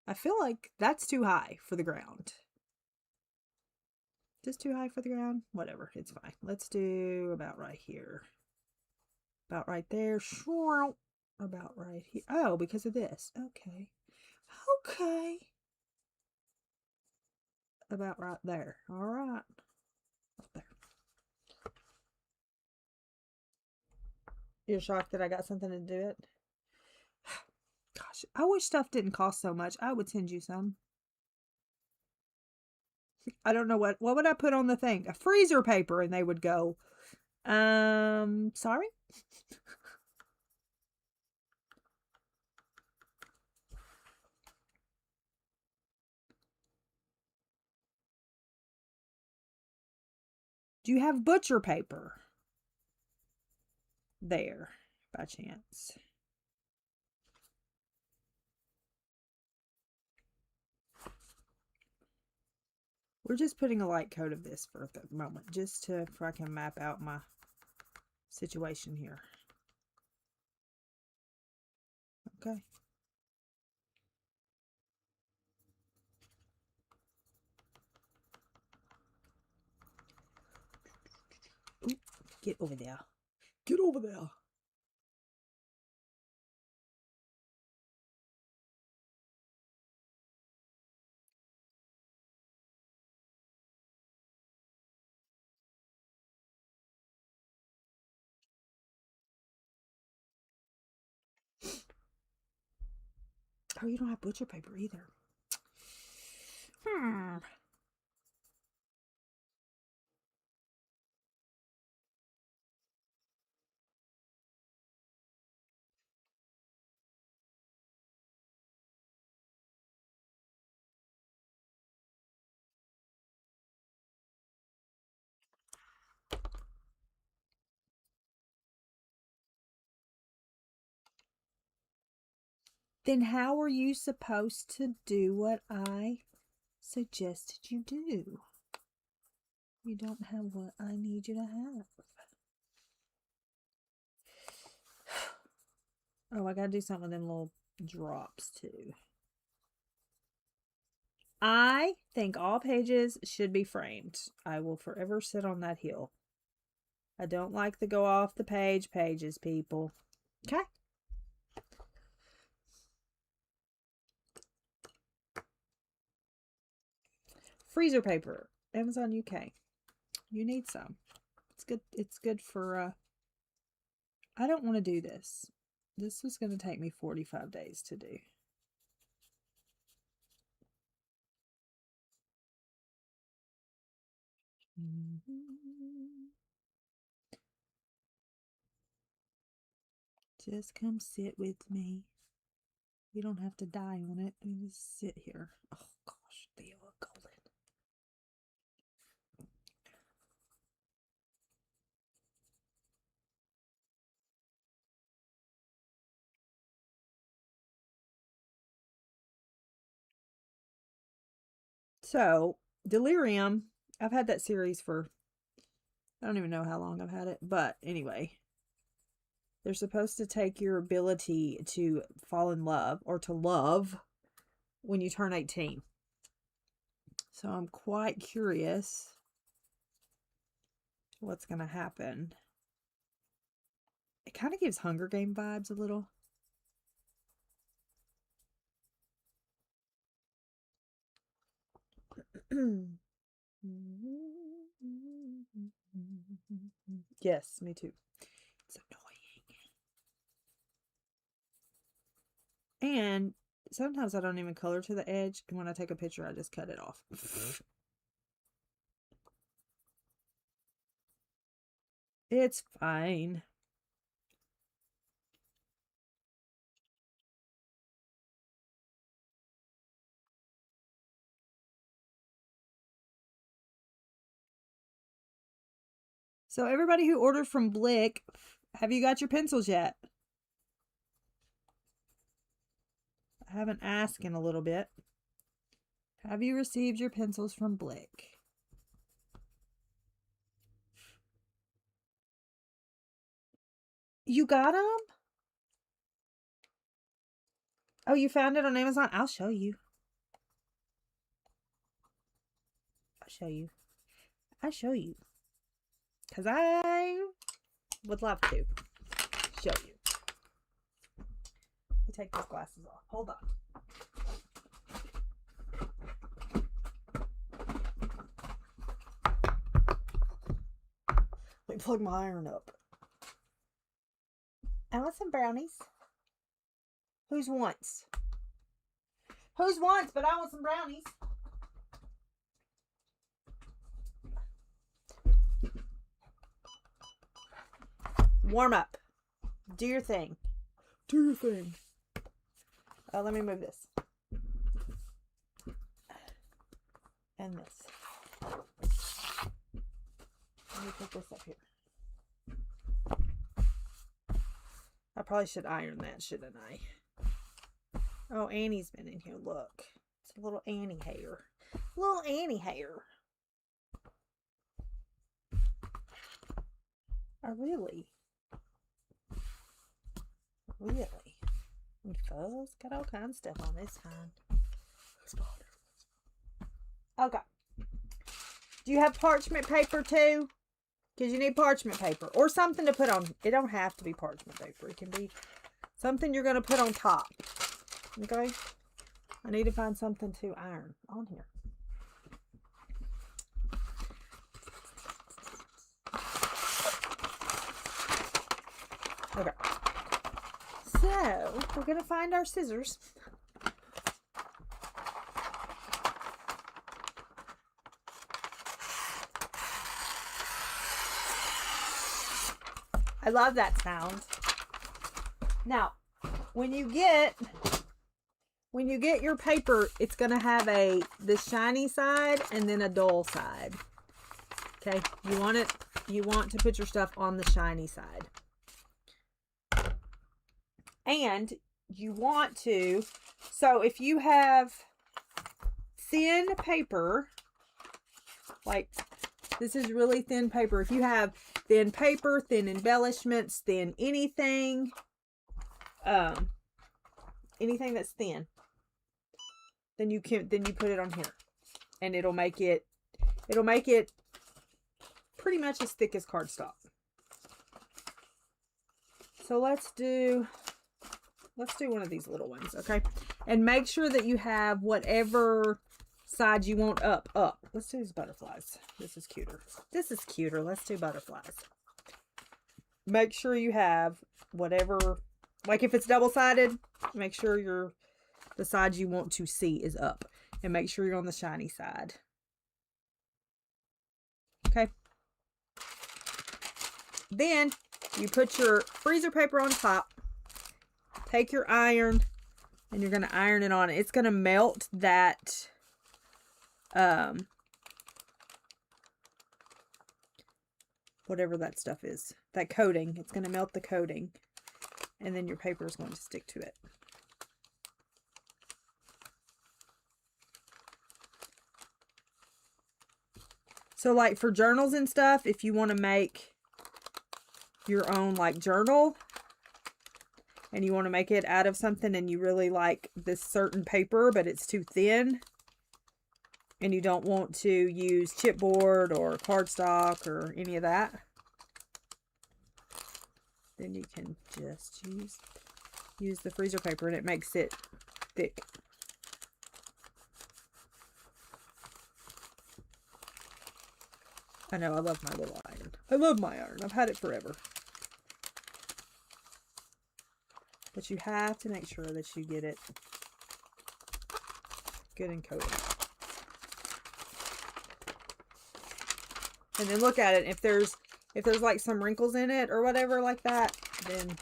I feel like that's too high for the ground. Just too high for the ground? Whatever, it's fine. Let's do about right here. About right there. About right here. Oh, because of this. Okay. Okay. About right there. All right. Up there. You're shocked that I got something to do it? Gosh, I wish stuff didn't cost so much. I would send you some. I don't know what would I put on the thing? A freezer paper, and they would go, sorry? Do you have butcher paper? There, by chance. We're just putting a light coat of this for the moment, just to, so I can map out my situation here. Okay. Ooh, get over there. Get over there. Oh, you don't have butcher paper either. Then how are you supposed to do what I suggested you do? You don't have what I need you to have. Oh, I gotta do something with them little drops too. I think all pages should be framed. I will forever sit on that hill. I don't like the go off the page pages, people. Okay. Freezer paper. Amazon UK. You need some. It's good. It's good for, I don't want to do this. This is going to take me 45 days to do. Just come sit with me. You don't have to die on it. You just sit here. Oh gosh, they are golden. So, Delirium, I've had that series for, I don't even know how long I've had it, but anyway, they're supposed to take your ability to fall in love or to love when you turn 18. So I'm quite curious what's going to happen. It kind of gives Hunger Game vibes a little. Yes, me too. It's annoying. And sometimes I don't even color to the edge, and when I take a picture, I just cut it off. It's fine. So everybody who ordered from Blick, have you got your pencils yet? I haven't asked in a little bit. Have you received your pencils from Blick? You got them? Oh, you found it on Amazon? I'll show you. I'll show you. I show you? Because I would love to show you. Let me take these glasses off. Hold on. Let me plug my iron up. I want some brownies. Who's wants? Who's wants, but I want some brownies. Warm up. Do your thing. Do your thing. Oh, let me move this. And this. Let me put this up here. I probably should iron that, shouldn't I? Oh, Annie's been in here. Look. It's a little Annie hair. Little Annie hair. Oh, really? Really? And fuzz. Got all kinds of stuff on this hand. Okay. Do you have parchment paper too? Because you need parchment paper. Or something to put on. It don't have to be parchment paper. It can be something you're going to put on top. Okay? I need to find something to iron on here. Okay. So, we're going to find our scissors. I love that sound. Now, when you get your paper, it's going to have the shiny side and then a dull side. Okay? You want to put your stuff on the shiny side. And you want to, so if you have thin paper, like this is really thin paper. If you have thin paper, thin embellishments, thin anything, anything that's thin, then you put it on here, and it'll make it pretty much as thick as cardstock. So let's do one of these little ones, okay? And make sure that you have whatever side you want up. Let's do these butterflies. This is cuter. This is cuter. Let's do butterflies. Make sure you have whatever, like if it's double-sided, make sure the side you want to see is up. And make sure you're on the shiny side. Okay? Then you put your freezer paper on top. Take your iron and you're going to iron it on. It's going to melt that whatever that stuff is, that coating. It's going to melt the coating, and then your paper is going to stick to it. So like for journals and stuff, if you want to make your own like journal, and you want to make it out of something and you really like this certain paper, but it's too thin, and you don't want to use chipboard or cardstock or any of that, then you can just use the freezer paper, and it makes it thick. I know, I love my little iron. I love my iron. I've had it forever. But you have to make sure that you get it good and coated. And then look at it. If there's like some wrinkles in it or whatever like that, then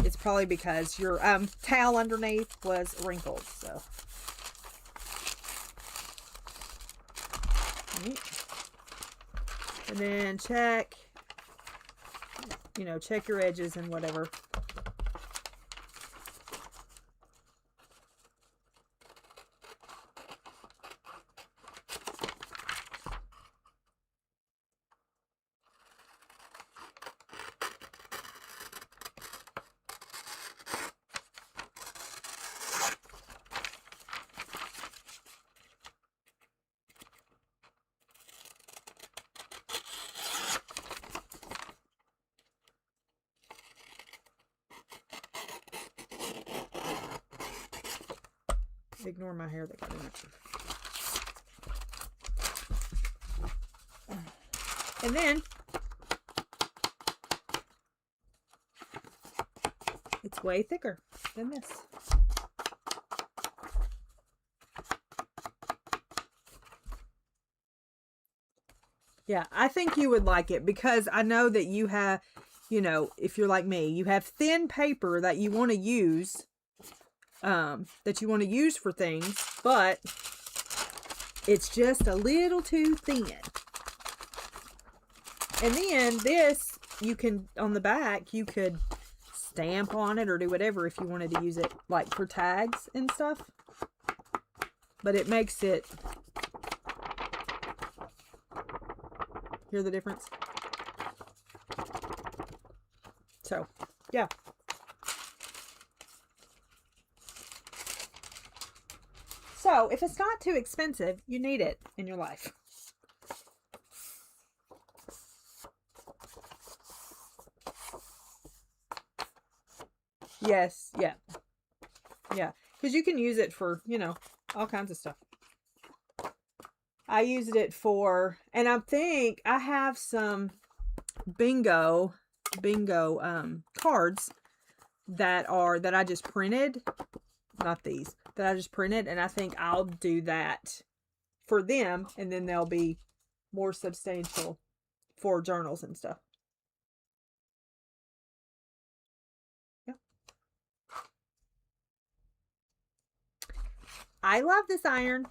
it's probably because your towel underneath was wrinkled. So, and then check your edges and whatever. Ignore my hair that got in it. And then it's way thicker than this. Yeah, I think you would like it because I know that you have, you know, if you're like me, you have thin paper that you want to use, for things, but it's just a little too thin. And then this, you can, on the back, you could stamp on it or do whatever if you wanted to use it, like for tags and stuff. But it makes it, hear the difference? So, yeah. So, if it's not too expensive, you need it in your life. Yes, yeah. Yeah, because you can use it for, you know, all kinds of stuff. I used it for, and I think I have some bingo cards that I just printed. Not these, that I just printed, and I think I'll do that for them, and then they'll be more substantial for journals and stuff. Yeah. I love this iron.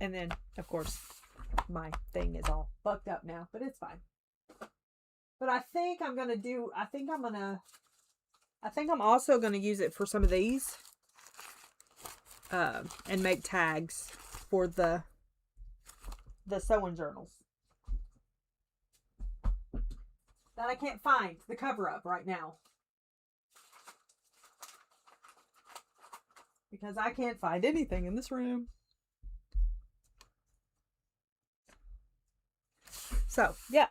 And then, of course, my thing is all fucked up now, but it's fine. But I think I'm also going to use it for some of these. And make tags for the sewing journals. That I can't find the cover of right now. Because I can't find anything in this room. So, yeah.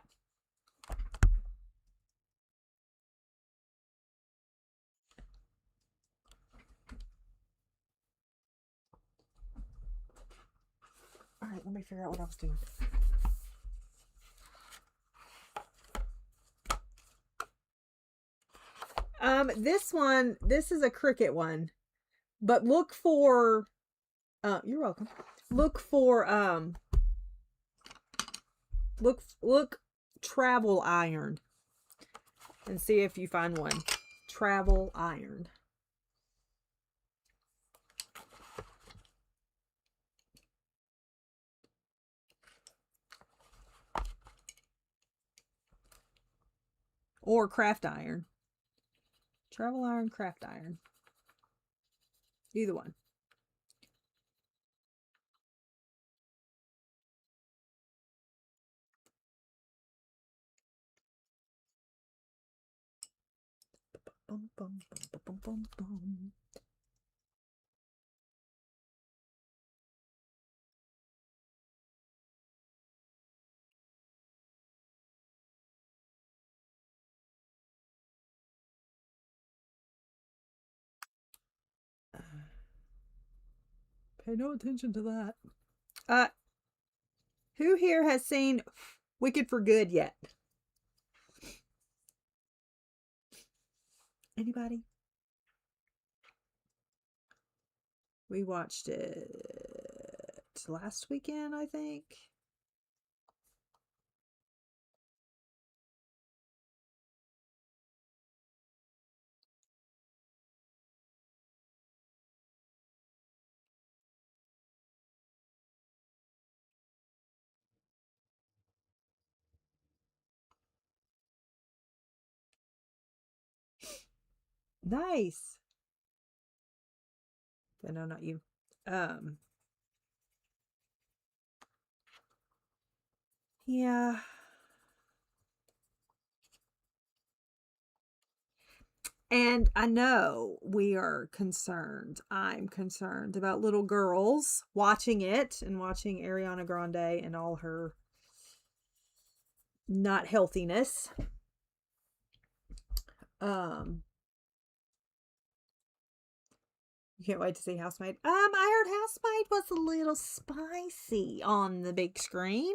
All right, let me figure out what I was doing. This is a Cricut one. But look for, you're welcome. Look for, look travel iron. And see if you find one. Travel iron. Or craft iron. Travel iron, craft iron. Either one. Bum, bum, bum, bum, bum, bum. Pay no attention to that. Who here has seen Wicked for Good yet? Anybody? We watched it last weekend, I think. Nice. No, not you. Yeah. And I know we are concerned. I'm concerned about little girls watching it and watching Ariana Grande and all her not healthiness. You can't wait to see Housemaid. I heard Housemaid was a little spicy on the big screen.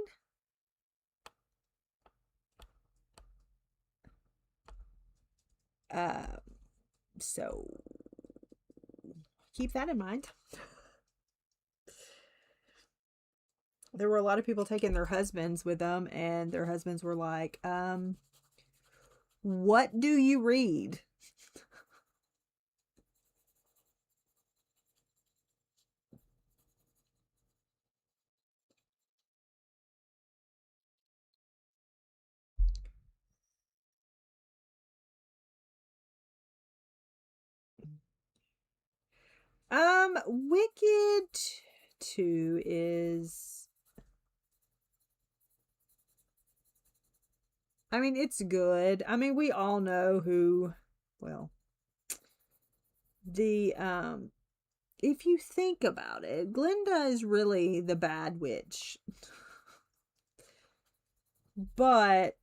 So keep that in mind. There were a lot of people taking their husbands with them, and their husbands were like, what do you read? Wicked 2 is, I mean, it's good. I mean, we all know who, well, the, if you think about it, Glinda is really the bad witch. But,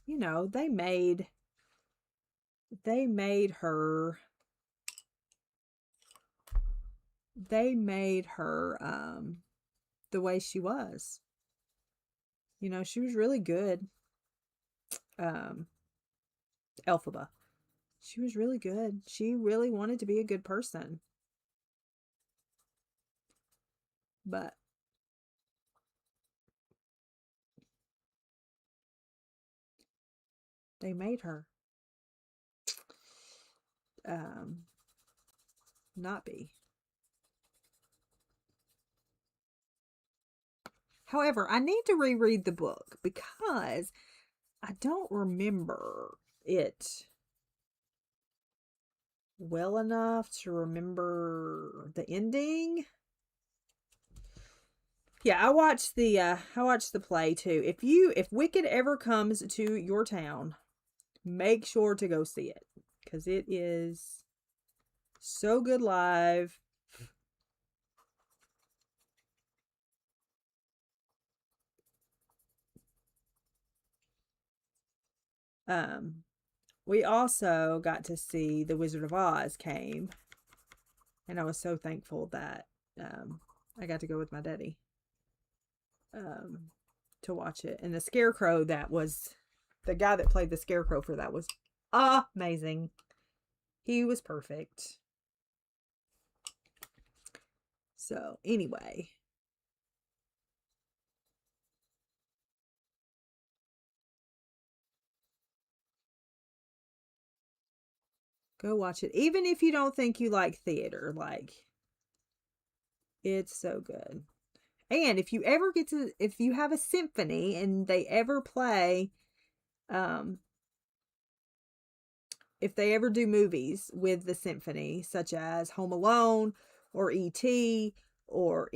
you know, they made her the way she was. You know, she was really good. Elphaba. She was really good. She really wanted to be a good person. But they made her not be. However, I need to reread the book because I don't remember it well enough to remember the ending. Yeah, I watched the play too. If Wicked ever comes to your town, make sure to go see it because it is so good live. We also got to see The Wizard of Oz came, and I was so thankful that I got to go with my daddy to watch it. And the Scarecrow, that was the guy that played the Scarecrow for that, was amazing. He was perfect. So anyway, go watch it. Even if you don't think you like theater, like, it's so good. And if you ever if you have a symphony and they ever play, if they ever do movies with the symphony, such as Home Alone or E.T. or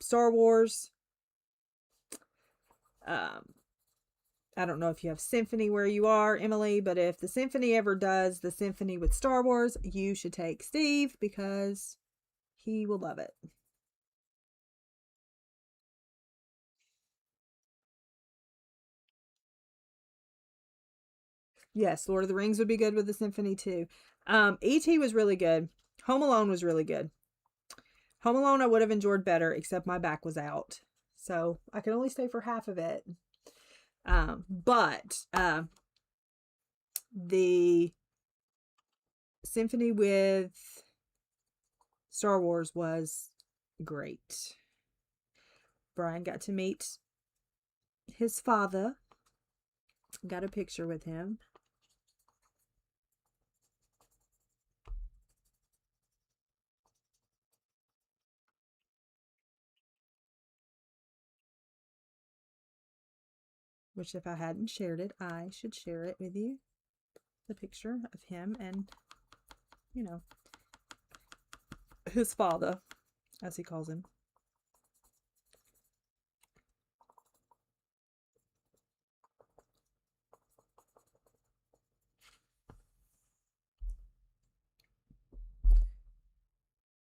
Star Wars, I don't know if you have symphony where you are, Emily, but if the symphony ever does the symphony with Star Wars, you should take Steve because he will love it. Yes, Lord of the Rings would be good with the symphony too. E.T. was really good. Home Alone was really good. Home Alone I would have enjoyed better, except my back was out. So I could only stay for half of it. But the symphony with Star Wars was great. Brian got to meet his father. Got a picture with him. Which, if I hadn't shared it, I should share it with you. The picture of him and, you know, his father, as he calls him.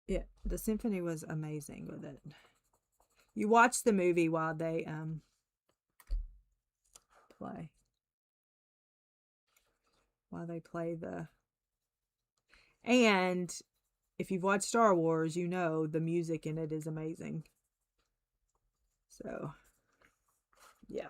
Yeah, the symphony was amazing with it. You watch the movie while they play. While they play the And if you've watched Star Wars, you know the music in it is amazing. So, yeah.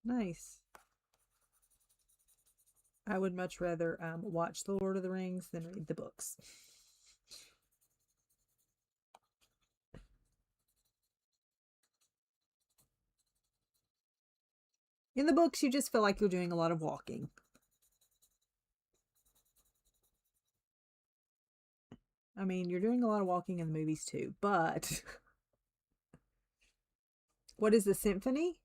Nice. I would much rather watch The Lord of the Rings than read the books. In the books, you just feel like you're doing a lot of walking. I mean, you're doing a lot of walking in the movies too, but what is the symphony?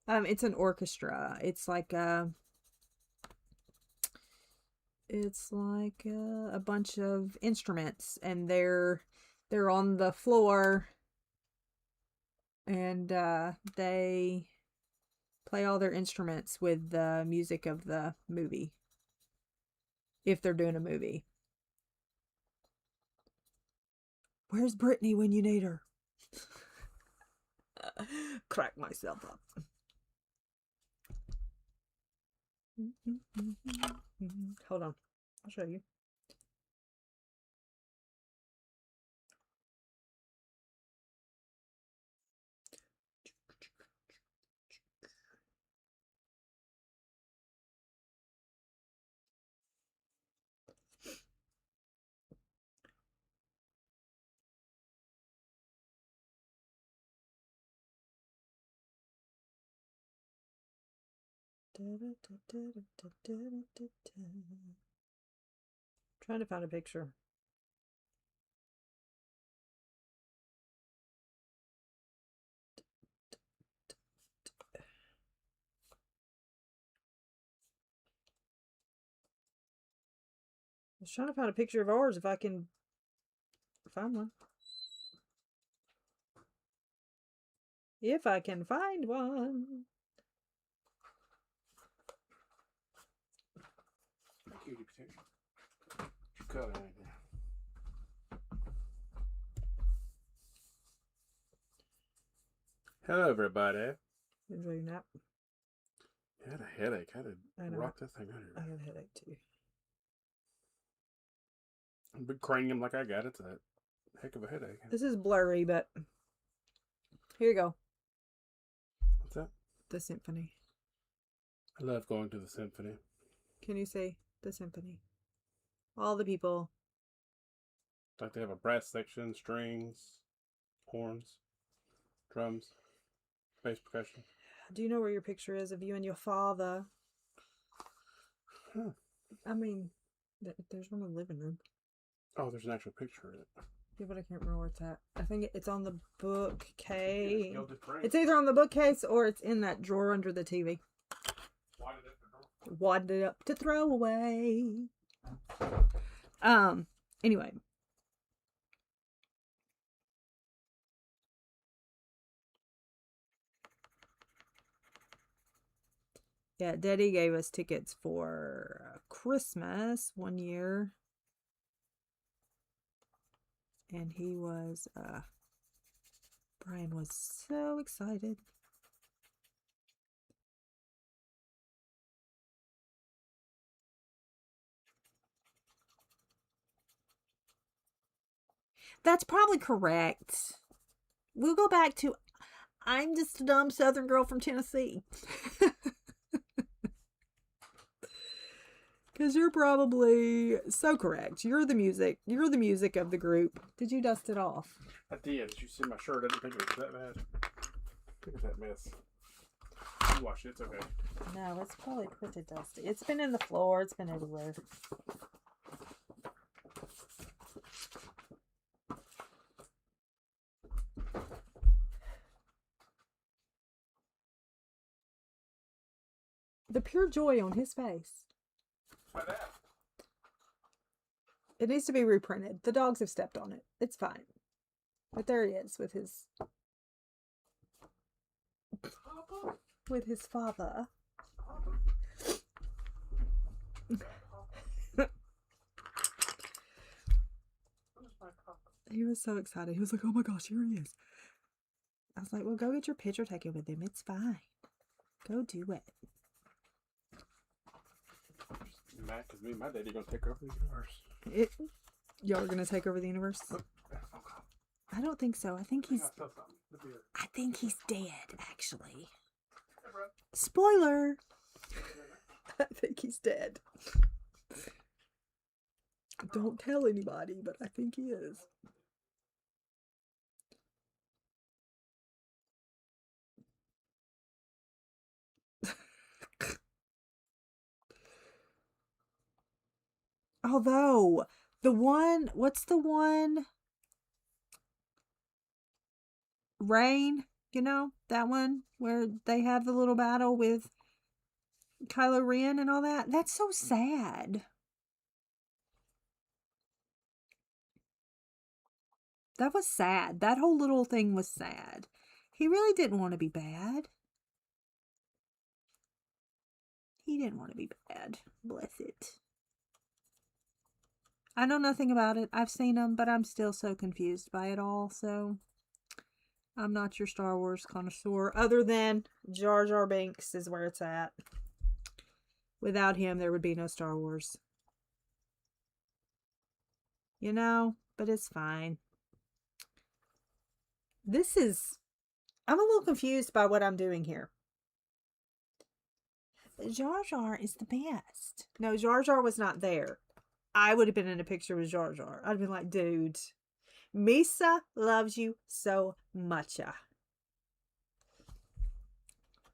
It's an orchestra. It's like a bunch of instruments, and they're on the floor, and they play all their instruments with the music of the movie, if they're doing a movie. Where's Brittany when you need her? Crack myself up. Hold on, I'll show you. Trying to find a picture. I was trying to find a picture of ours if I can find one. If I can find one. Hello, everybody. Enjoy your nap. I had a headache. I had to rock that thing under. I got a headache too. I've been cranium like I got. It's a heck of a headache. This is blurry, but here you go. What's that? The symphony. I love going to the symphony. Can you say the symphony? All the people. Like they have a brass section, strings, horns, drums, bass percussion. Do you know where your picture is of you and your father? Huh. I mean, there's one in the living room. Oh, there's an actual picture of it. Yeah, but I can't remember where it's at. I think it's on the bookcase. It's either on the bookcase or it's in that drawer under the TV. Wadded it up to throw away. Anyway. Yeah, Daddy gave us tickets for Christmas one year. And he was, Brian was so excited. That's probably correct. We'll go back to, I'm just a dumb Southern girl from Tennessee. Because you're probably so correct. You're the music. You're the music of the group. Did you dust it off? I did. Did you see my shirt? I didn't think it was that bad. Look at that mess. You wash it. It's okay. No, it's probably pretty dusty. It's been in the floor. It's been everywhere. The pure joy on his face. Why that? It needs to be reprinted. The dogs have stepped on it. It's fine. But there he is with his father. He was so excited. He was like, oh my gosh, here he is. I was like, well, go get your picture taken with him. It's fine. Go do it. Mad because me and my daddy gonna take over the universe. Y'all are gonna take over the universe? I don't think so. I think he's dead, actually. Spoiler! I think he's dead. Don't tell anybody, but I think he is. Although, what's the one? Rain, you know, that one where they have the little battle with Kylo Ren and all that. That's so sad. That was sad. That whole little thing was sad. He really didn't want to be bad. He didn't want to be bad. Bless it. I know nothing about it. I've seen them, but I'm still so confused by it all, so I'm not your Star Wars connoisseur, other than Jar Jar Binks is where it's at. Without him, there would be no Star Wars. You know, but it's fine. I'm a little confused by what I'm doing here. Jar Jar is the best. No, Jar Jar was not there. I would have been in a picture with Jar Jar. I'd been like, dude, Misa loves you so much.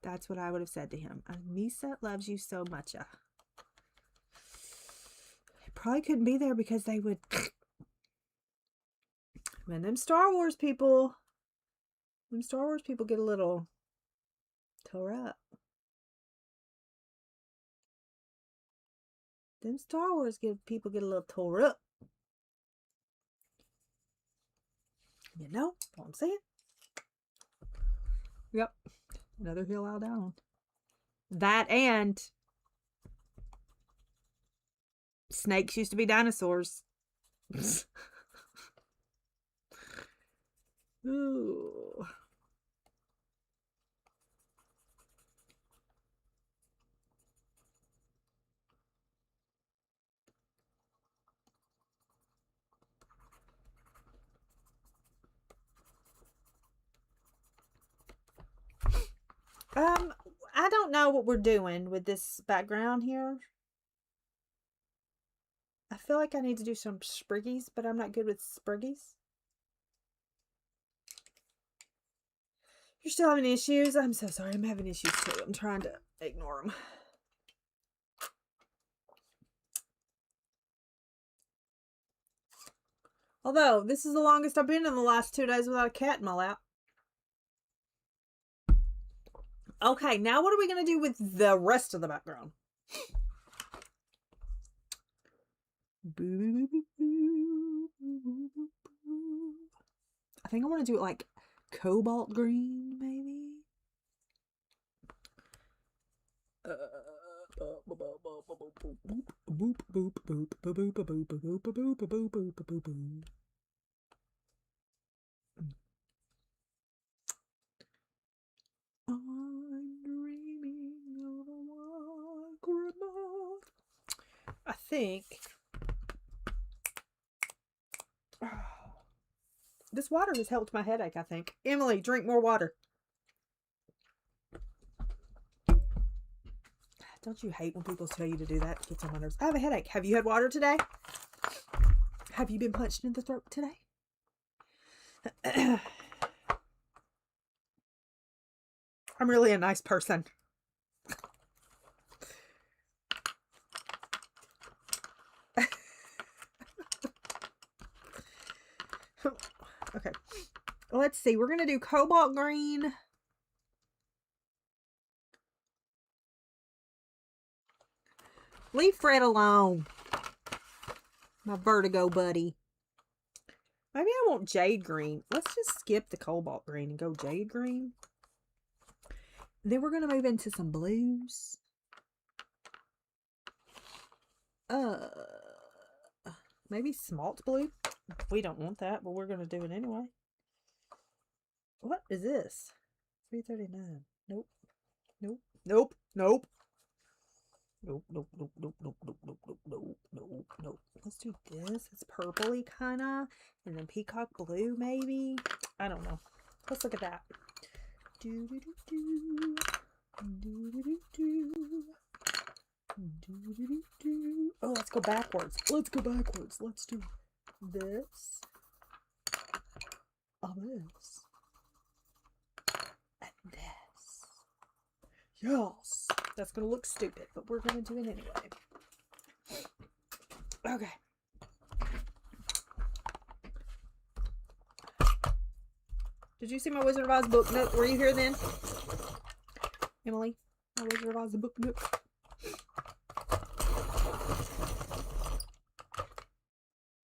That's what I would have said to him. Misa loves you so much. Probably couldn't be there because they would... When them Star Wars people get a little tore up. Them Star Wars people get a little tore up. You know what I'm saying? Yep. Another hill out down. That and snakes used to be dinosaurs. Ooh. I don't know what we're doing with this background here. I feel like I need to do some spriggies, but I'm not good with spriggies. You're still having issues? I'm so sorry. I'm having issues too. I'm trying to ignore them. Although, this is the longest I've been in the last 2 days without a cat in my lap. Okay, now what are we going to do with the rest of the background? I think I want to do it like cobalt green, maybe. I'm dreaming of a white Christmas. I think this water has helped my headache, I think. Emily, drink more water. Don't you hate when people tell you to do that? It gets on my nerves. I have a headache. Have you had water today? Have you been punched in the throat today? I'm really a nice person. Okay. Let's see. We're going to do cobalt green. Leave Fred alone. My vertigo buddy. Maybe I want jade green. Let's just skip the cobalt green and go jade green. Then we're going to move into some blues. Maybe smalt blue. We don't want that, but we're going to do it anyway. What is this? 339. Nope. Nope. Nope. Nope. Nope. Nope. Nope. Nope. Nope. Nope. Nope. Nope. Nope. Nope. Nope. Let's do this. It's purpley kind of. And then peacock blue, maybe. I don't know. Let's look at that. Do do do do. Do do do do. Do do do do. Oh, let's go backwards. Let's go backwards. Let's do this. This. And this. Yes. That's going to look stupid, but we're going to do it anyway. Okay. Did you see my Wizard of Oz book nook? Were you here then? Emily? My Wizard of Oz book nook.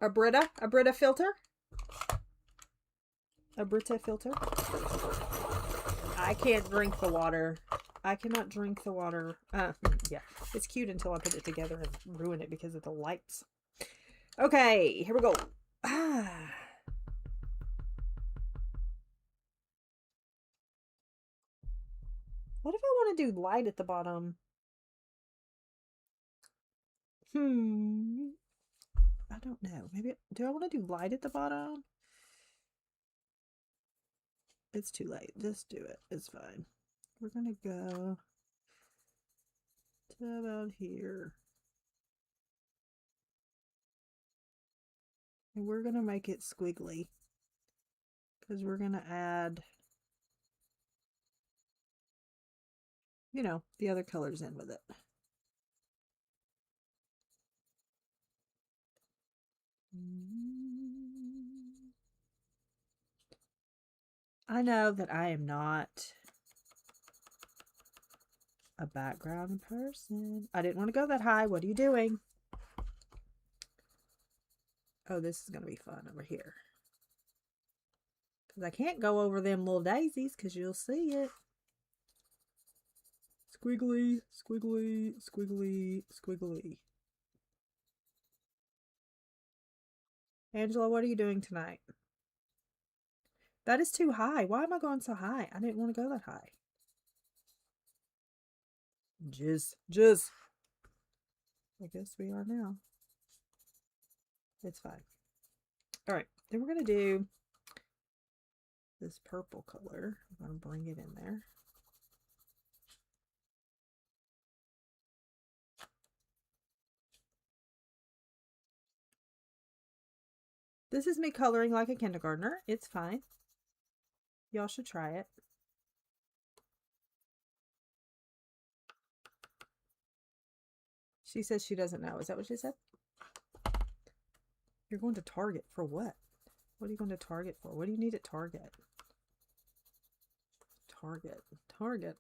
A Brita filter. A Brita filter. I can't drink the water. I cannot drink the water. Yeah. It's cute until I put it together and ruin it because of the lights. Okay, here we go. What if I want to do light at the bottom? I don't know. Maybe, do I want to do light at the bottom? It's too late. Just do it. It's fine. We're going to go to about here. And we're going to make it squiggly. Because we're going to add, you know, the other colors in with it. I know that I am not a background person. I didn't want to go that high. What are you doing? Oh, this is going to be fun over here. Because I can't go over them little daisies because you'll see it. Squiggly, squiggly, squiggly, squiggly. Angela, what are you doing tonight? That is too high. Why am I going so high? I didn't want to go that high. Jizz. I guess we are now. It's fine. All right. Then we're going to do this purple color. I'm going to bring it in there. This is me coloring like a kindergartner. It's fine. Y'all should try it. She says she doesn't know. Is that what she said? You're going to Target for what? What are you going to Target for? What do you need at Target? Target.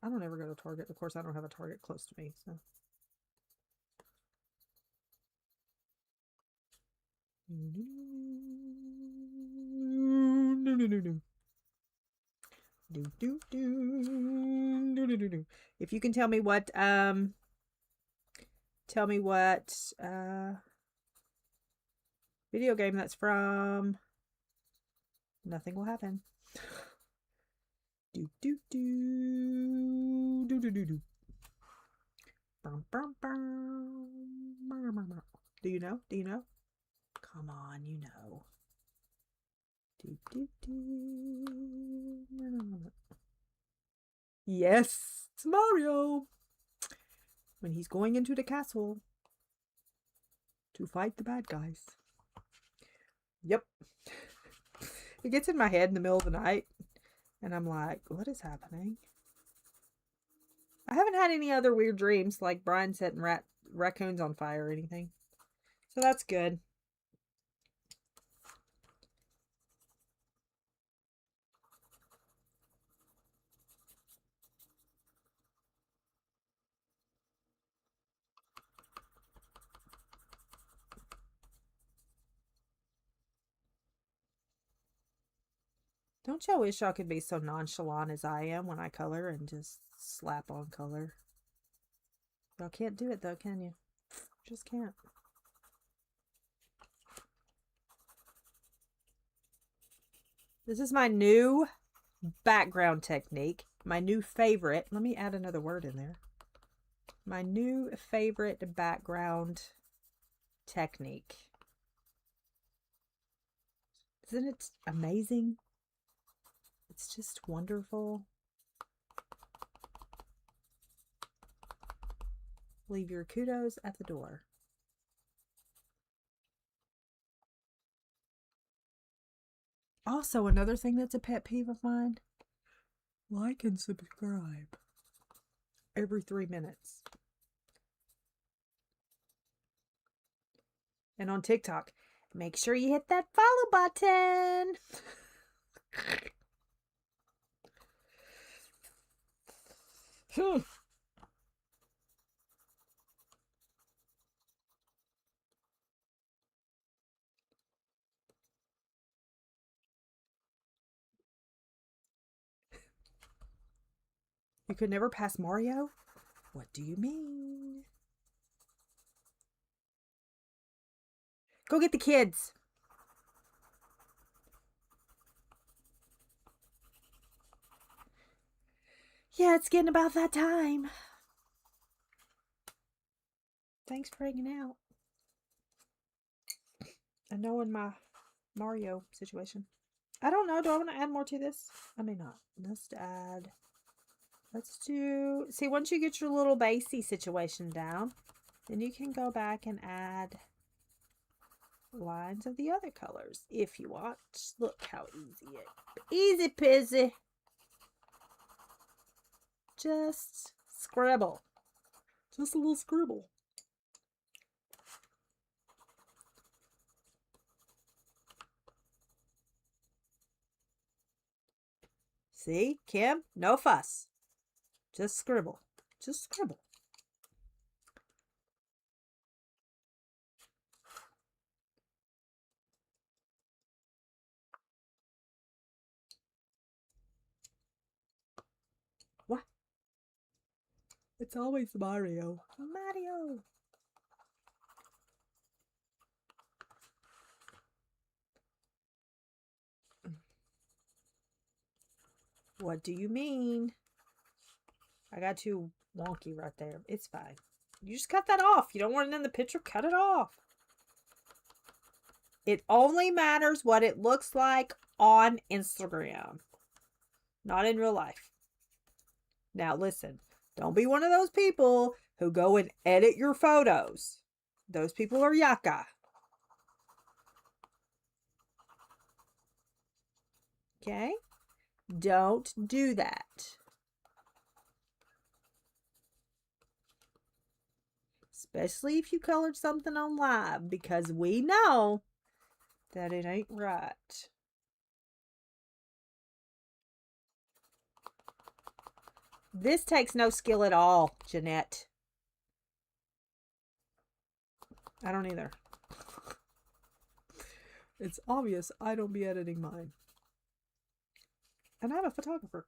I don't ever go to Target. Of course, I don't have a Target close to me, so. If you can tell me what video game that's from, nothing will happen. Do you know? Do you know? Come on, you know. Yes, it's Mario. When he's going into the castle to fight the bad guys. Yep. It gets in my head in the middle of the night, and I'm like, what is happening? I haven't had any other weird dreams, like Brian setting raccoons on fire or anything. So that's good. Don't y'all wish y'all could be so nonchalant as I am when I color and just slap on color? Y'all can't do it though, can you? Just can't. This is my new background technique. My new favorite. Let me add another word in there. My new favorite background technique. Isn't it amazing? It's just wonderful. Leave your kudos at the door. Also, another thing that's a pet peeve of mine, like and subscribe every 3 minutes. And on TikTok, make sure you hit that follow button. You could never pass Mario? What do you mean? Go get the kids. Yeah, it's getting about that time. Thanks for hanging out. I know in my Mario situation. I don't know. Do I want to add more to this? I may not. Let's add. Let's do. See, once you get your little basey situation down, then you can go back and add lines of the other colors if you want. Look how easy it is. Easy peasy. Just scribble. Just a little scribble. See, Kim? No fuss. Just scribble. Just scribble. What? It's always Mario. Mario. What do you mean? I got too wonky right there. It's fine. You just cut that off. You don't want it in the picture? Cut it off. It only matters what it looks like on Instagram, not in real life. Now listen, don't be one of those people who go and edit your photos. Those people are yucca. Okay? Don't do that. Especially if you colored something on live, because we know that it ain't right. This takes no skill at all, Jeanette. I don't either. It's obvious I don't be editing mine. And I'm a photographer.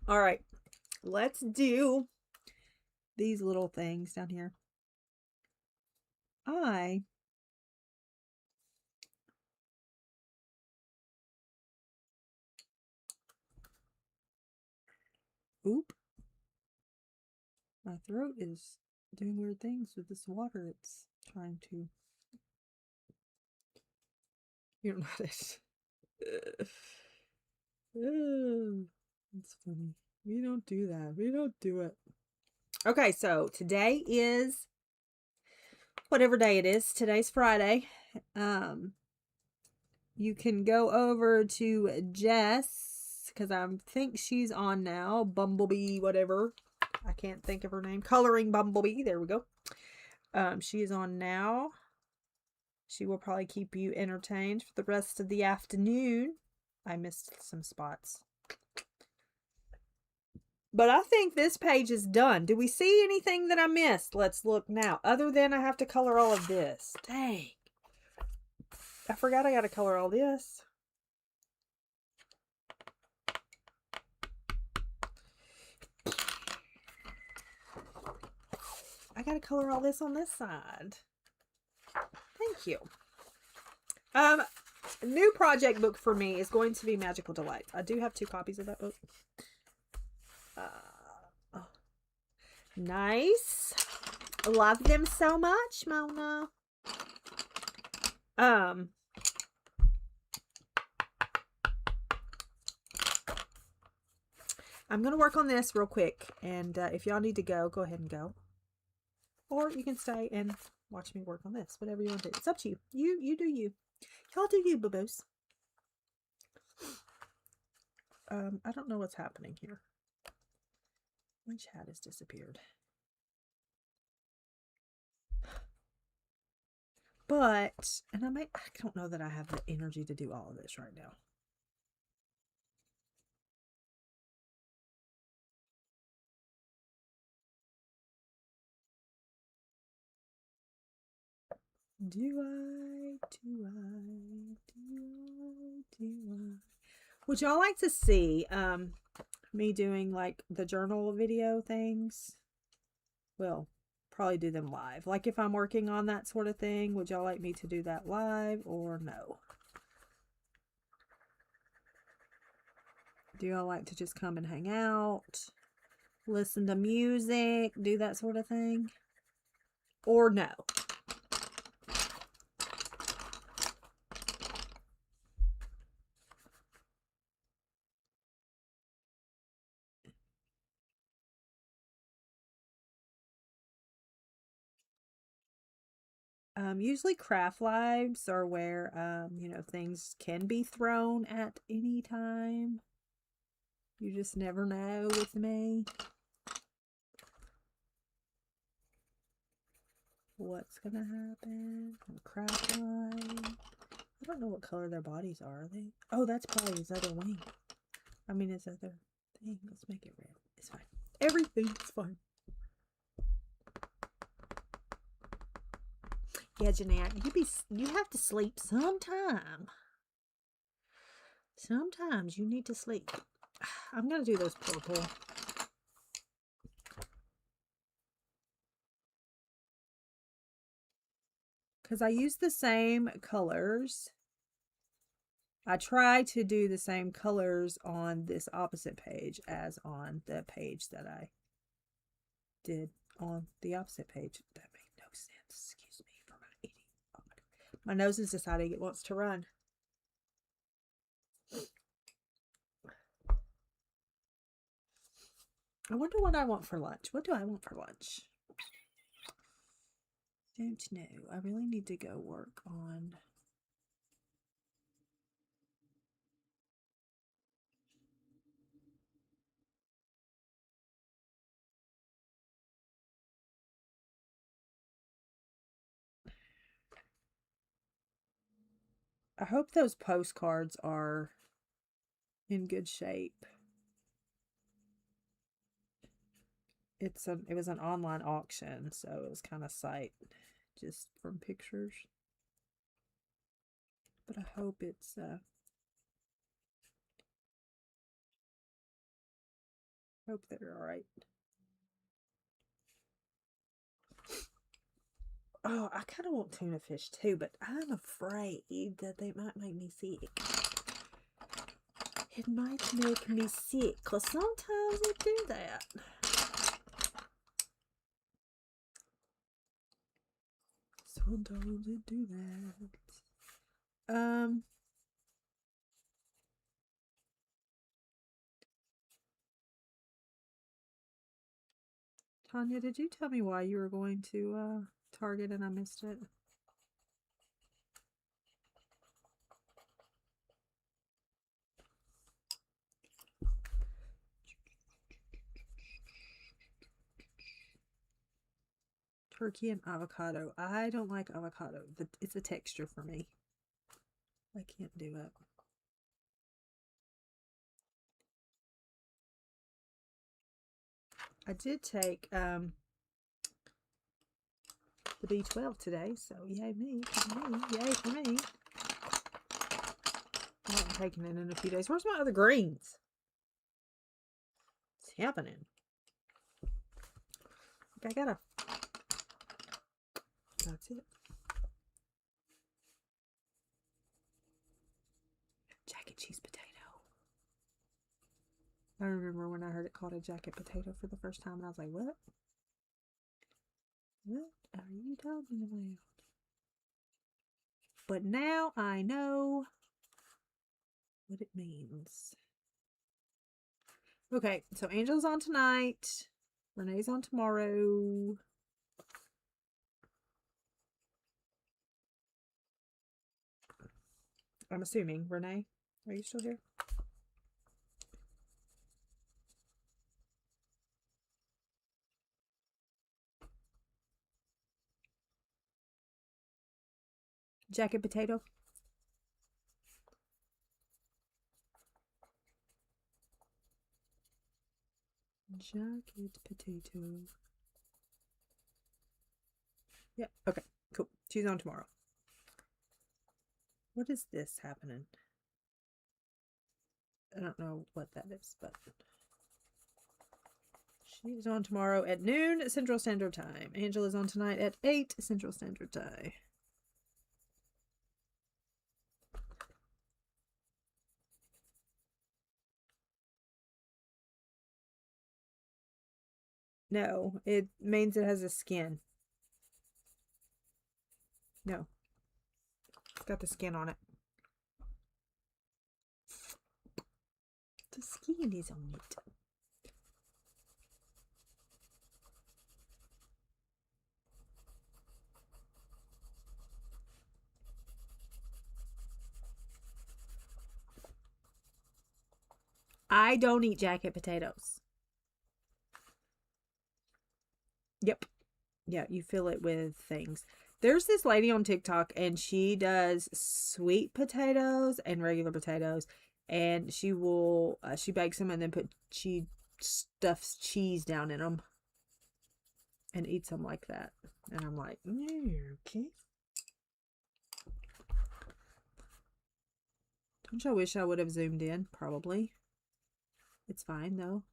All right, let's do these little things down here. Oop. My throat is doing weird things with this water. It's trying to. You don't know it. It's funny. We don't do that. We don't do it. Okay, so today is whatever day it is. Today's Friday. You can go over to Jess, because I think she's on now. Bumblebee, whatever. I can't think of her name. Coloring Bumblebee. There we go. She is on now. She will probably keep you entertained for the rest of the afternoon. I missed some spots. But I think this page is done. Do we see anything that I missed? Let's look now. Other than I have to color all of this. Dang. I forgot I got to color all this. I got to color all this on this side. Thank you. New project book for me is going to be Magical Delight. I do have 2 copies of that book. Oh. Nice. Love them so much, Mona. I'm going to work on this real quick. And if y'all need to go ahead and go. Or you can stay and watch me work on this. Whatever you want to do. It's up to you. You do you. Y'all do you, boo-boos. I don't know what's happening here. My chat has disappeared. But, and I don't know that I have the energy to do all of this right now. Would y'all like to see me doing like the journal video things? Well, probably do them live. Like if I'm working on that sort of thing, would y'all like me to do that live or no? Do y'all like to just come and hang out, listen to music, do that sort of thing? Or no? Usually craft lives are where, you know, things can be thrown at any time. You just never know with me. What's gonna happen? Craft live. I don't know what color their bodies are they? Oh, that's probably his other wing. I mean his other thing. Let's make it red. It's fine. Everything's fine. Yeah, Jeanette, you have to sleep sometime. Sometimes you need to sleep. I'm gonna do those purple. Because I use the same colors. I try to do the same colors on this opposite page as on the page that I did on the opposite page. That made no sense. Excuse me for my eating. Oh my God. My nose is deciding it wants to run. I wonder what I want for lunch. What do I want for lunch? Don't know. I really need to go work on... I hope those postcards are in good shape. It was an online auction, so it was kind of sight just from pictures. But I hope it's hope they're all right. Oh, I kind of want tuna fish too, but I'm afraid that they might make me sick. It might make me sick, because sometimes they do that. Sometimes they do that. Tanya, did you tell me why you were going to Target and I missed it? Turkey and avocado. I don't like avocado. It's a texture for me. I can't do it. I did take the B12 today, so yay me, yay for me. I haven't taken it in a few days. Where's my other greens? What's happening? I gotta. That's it. Jacket cheese potato. I remember when I heard it called a jacket potato for the first time, and I was like, what? What are you talking about? But now I know what it means. Okay, so Angel's on tonight. Renee's on tomorrow. I'm assuming. Renee, are you still here? Jacket potato. Jacket potato. Yeah, okay, cool. She's on tomorrow. What is this happening? I don't know what that is, but she's on tomorrow at noon Central Standard Time. Angela's on tonight at 8 Central Standard Time. No, it means it has a skin. No. It's got the skin on it. The skin is on it. I don't eat jacket potatoes. Yep. Yeah, you fill it with things. There's this lady on TikTok, and she does sweet potatoes and regular potatoes, and she will she bakes them and then she stuffs cheese down in them and eats them like that. And I'm like, okay. Don't you wish I would have zoomed in? Probably. It's fine though.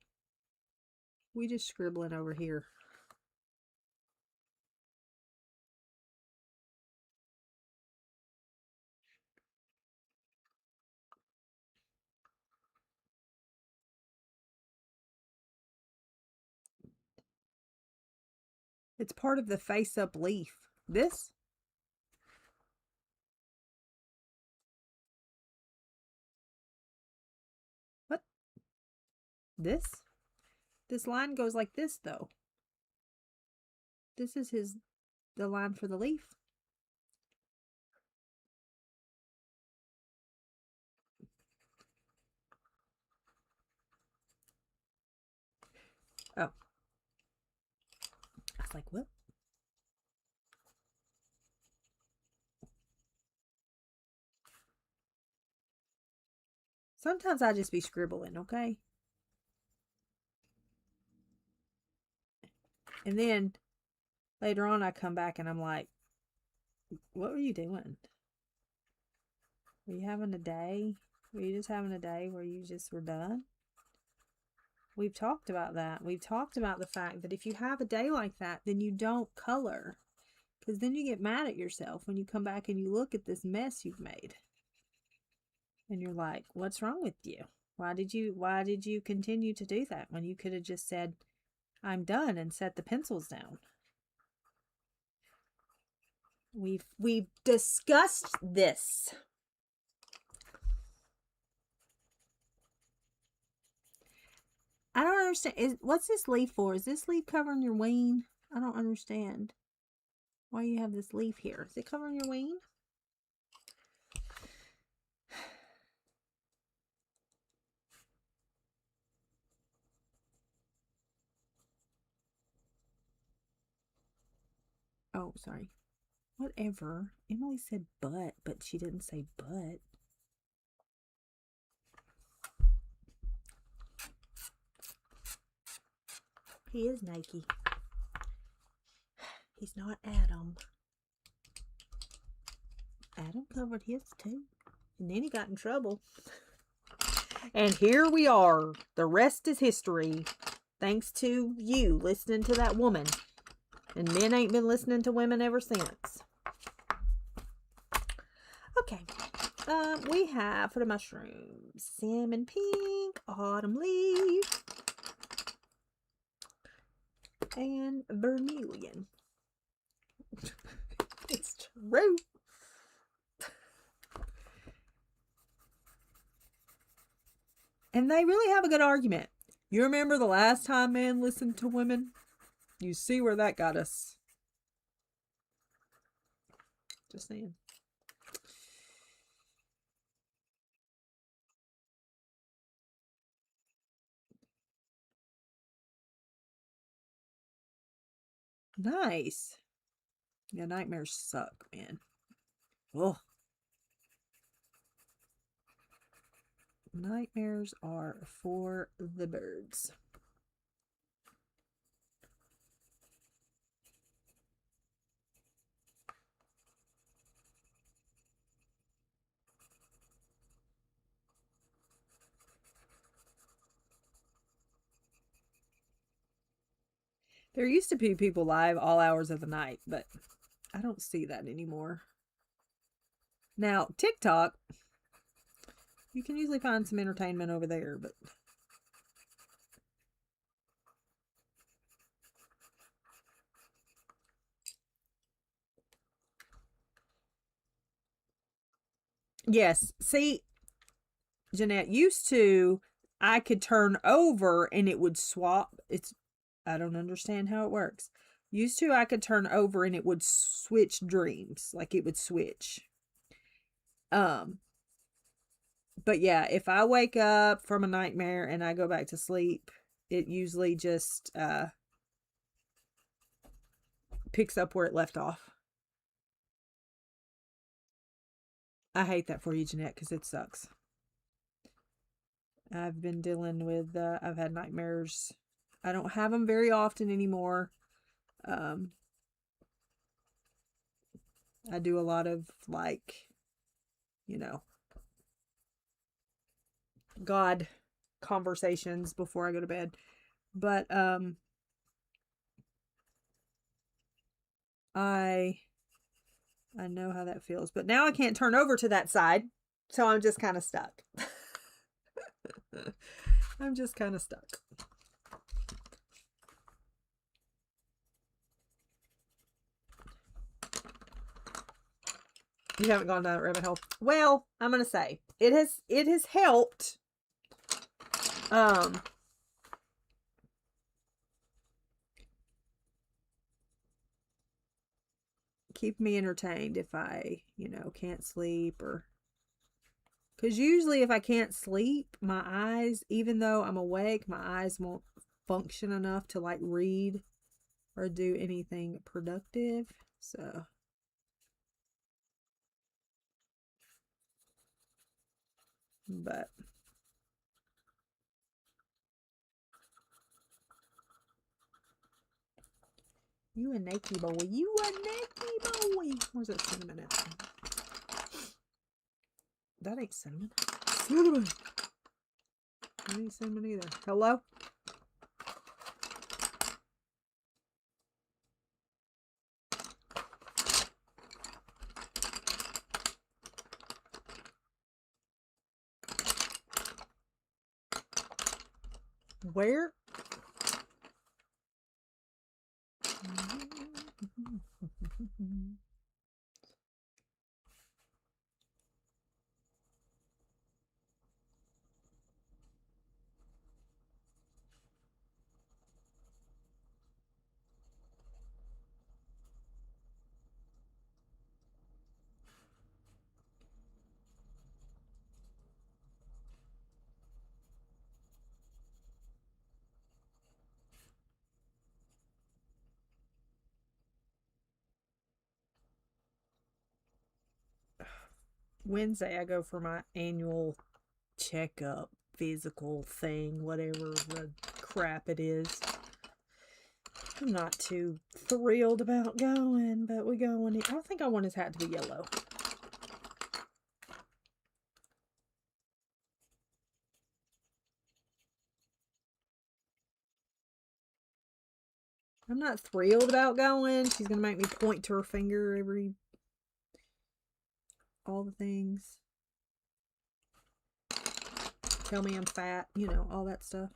We just scribbling over here. It's part of the face-up leaf. This? What? This? This line goes like this, though. This is the line for the leaf. Oh. I was like, what? Sometimes I just be scribbling, okay? And then later on I come back and I'm like, what were you doing? Were you having a day? Were you just having a day where you just were done? We've talked about that. We've talked about the fact that if you have a day like that, then you don't color. Because then you get mad at yourself when you come back and you look at this mess you've made. And you're like, what's wrong with you? Why did you continue to do that when you could have just said, I'm done, and set the pencils down? We've discussed this. I don't understand. What's this leaf for? Is this leaf covering your wing? I don't understand why you have this leaf here. Is it covering your wing? Oh, sorry. Whatever. Emily said but she didn't say but. He is Nike. He's not Adam. Adam covered his too. And then he got in trouble. And here we are. The rest is history. Thanks to you listening to that woman. And men ain't been listening to women ever since. Okay. We have for the mushrooms, salmon pink, autumn leaf, and vermilion. It's true. And they really have a good argument. You remember the last time men listened to women? You see where that got us. Just saying. Nice. Yeah, nightmares suck, man. Ugh. Nightmares are for the birds. There used to be people live all hours of the night, but I don't see that anymore. Now, TikTok, you can usually find some entertainment over there, but yes, see, Jeanette, used to, I could turn over and it would swap. I don't understand how it works. Used to, I could turn over and it would switch dreams. Like it would switch. But yeah, if I wake up from a nightmare and I go back to sleep, it usually just picks up where it left off. I hate that for you, Jeanette, because it sucks. I've been dealing with, I've had nightmares. I don't have them very often anymore. I do a lot of, like, you know, God conversations before I go to bed. But I know how that feels. But now I can't turn over to that side, so I'm just kind of stuck. I'm just kind of stuck. You haven't gone down that rabbit hole. Well, I'm gonna say it has helped. Keep me entertained if I, can't sleep, or because usually if I can't sleep, my eyes, even though I'm awake, my eyes won't function enough to like read or do anything productive. So but you a Nike boy. You a Nike boy. Where's that cinnamon at? That ain't cinnamon. Cinnamon. That ain't cinnamon either. Hello? Where? Wednesday I go for my annual checkup, physical thing, whatever the crap it is. I'm not too thrilled about going, but we're going. I think I want his hat to be yellow. I'm not thrilled about going. She's going to make me point to her finger all the things. Tell me I'm fat, you know, all that stuff.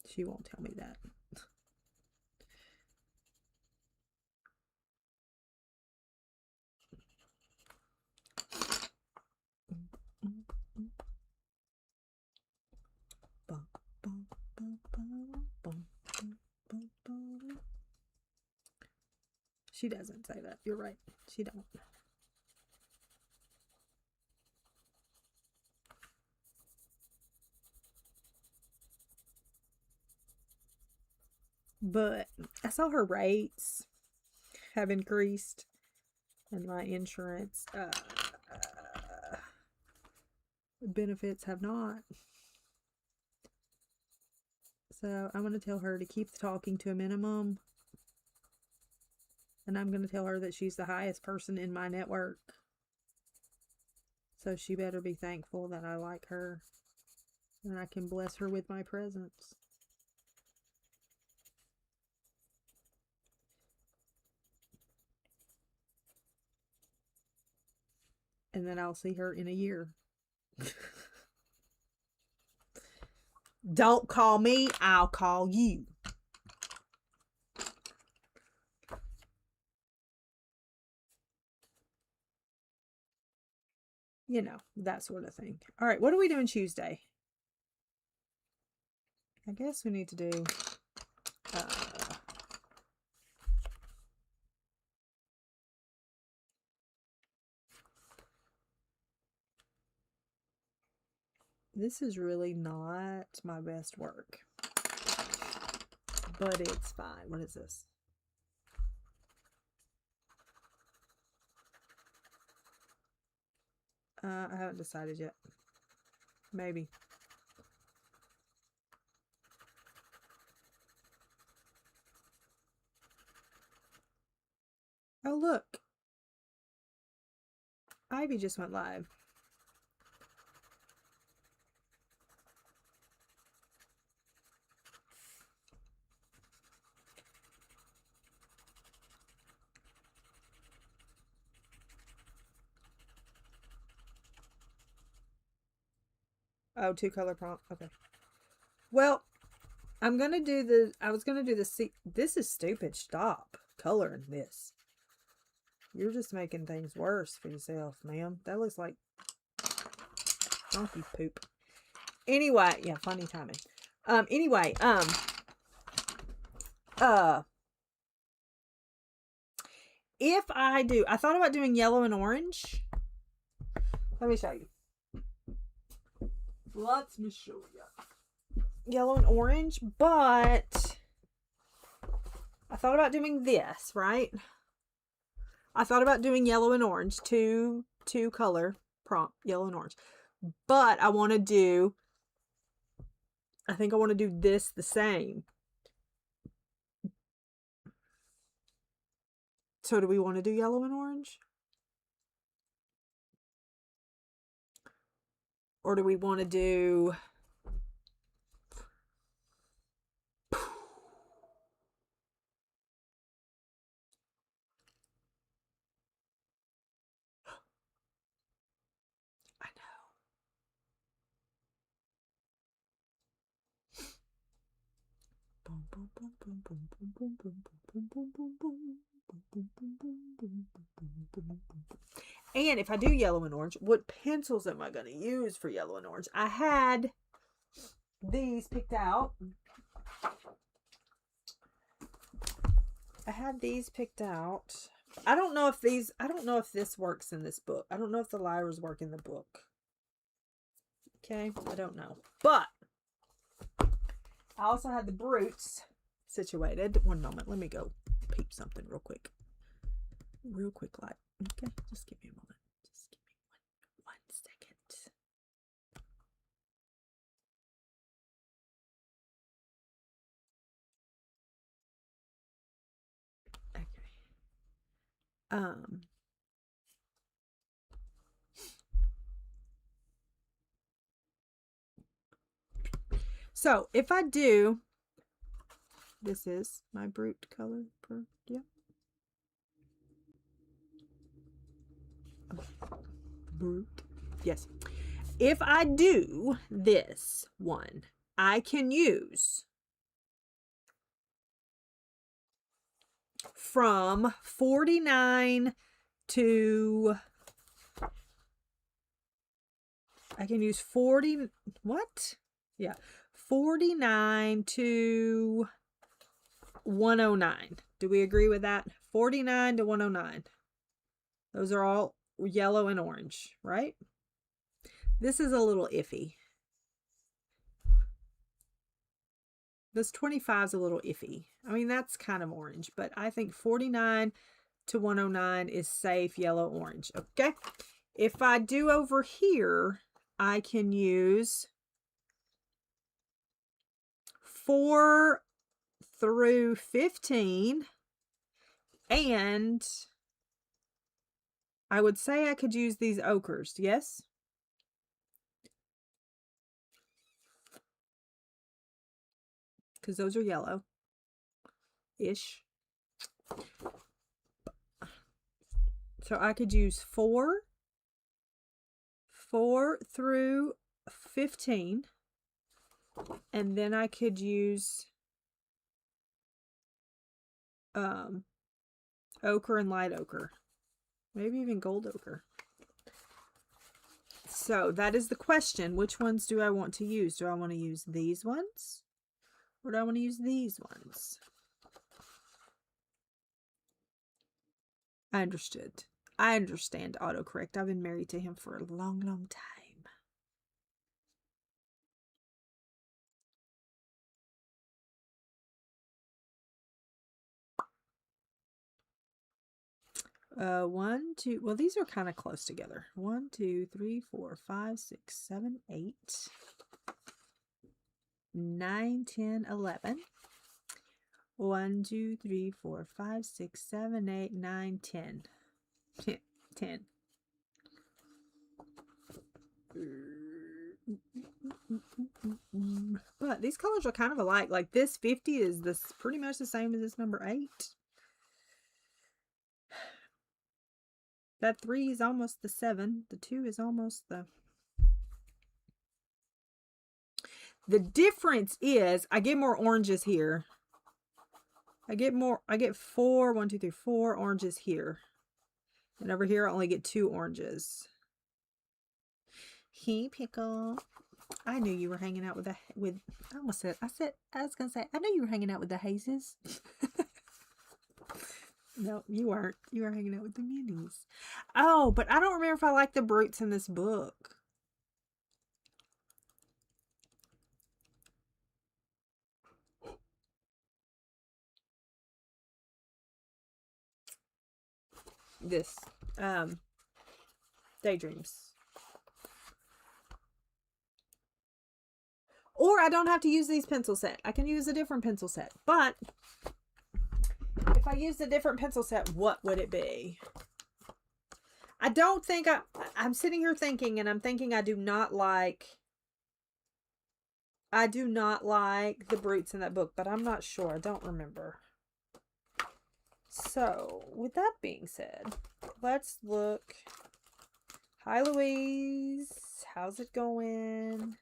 She won't tell me that. She doesn't say that. You're right. She don't. But I saw her rates have increased and my insurance benefits have not. So I'm going to tell her to keep the talking to a minimum. And I'm going to tell her that she's the highest person in my network. So she better be thankful that I like her. And I can bless her with my presence. And then I'll see her in a year. Don't call me, I'll call you. You know, that sort of thing. All right, what are we doing Tuesday? I guess we need to do... this is really not my best work. But it's fine. What is this? I haven't decided yet. Maybe. Oh, look. Ivy just went live. Oh, 2-color prompt. Okay. Well, I'm going to do the... I was going to do the... This is stupid. Stop coloring this. You're just making things worse for yourself, ma'am. That looks like donkey poop. Anyway, yeah, funny timing. Anyway, if I do... I thought about doing yellow and orange. Let me show you. Let me show you. Yellow and orange, but I thought about doing this, right? I thought about doing yellow and orange, two color prompt, yellow and orange. But I want to do, I think I want to do this the same. So do we want to do yellow and orange? Or do we want to do... I And if I do yellow and orange, what pencils am I going to use for yellow and orange? I had these picked out. I don't know if this works in this book. I don't know if the lyres work in the book. Okay, I don't know. But I also had the brutes situated. One moment, let me go peep something real quick. Real quick, like, okay, just give me a moment. Just give me one second. So if I do, this is my brute color. Yeah. Brute. Yes. If I do this one, I can use from 49 to, I can use 40, what? Yeah, 49 to 109. Do we agree with that? 49 to 109. Those are all yellow and orange, right? This is a little iffy. This 25 is a little iffy. I mean, that's kind of orange, but I think 49 to 109 is safe yellow orange. Okay. If I do over here, I can use 4 through 15, and I would say I could use these ochres. Yes. Because those are yellow-ish. So I could use 4 through 15, and then I could use ochre and light ochre, maybe even gold ochre. So that is the question. Which ones do I want to use? Do I want to use these ones, or do I want to use these ones? I understood. I understand autocorrect. I've been married to him for a long, long time. One, two, well, these are kind of close together. 1, 2, 3, 4, 5, 6, 7, 8, 9, 10, 11. 1, 2, 3, 4, 5, 6, 7, 8, 9, 10. 10. But these colors are kind of alike. Like this 50 is this pretty much the same as this number 8. That 3 is almost the 7. The 2 is almost the... The difference is I get more oranges here. I get 4, 1, 2, 3, 4 oranges here. And over here I only get 2 oranges. Hey, Pickle. I knew you were hanging out with I was gonna say, I knew you were hanging out with the Hazes. No, you weren't. You were hanging out with the Minis. Oh, but I don't remember if I like the brutes in this book. This, Daydreams. Or I don't have to use these pencil set. I can use a different pencil set. But if I used a different pencil set, what would it be? I don't think I'm sitting here thinking, and I'm thinking I do not like the brutes in that book, but I'm not sure. I don't remember. So, with that being said, let's look. Hi, Louise. How's it going?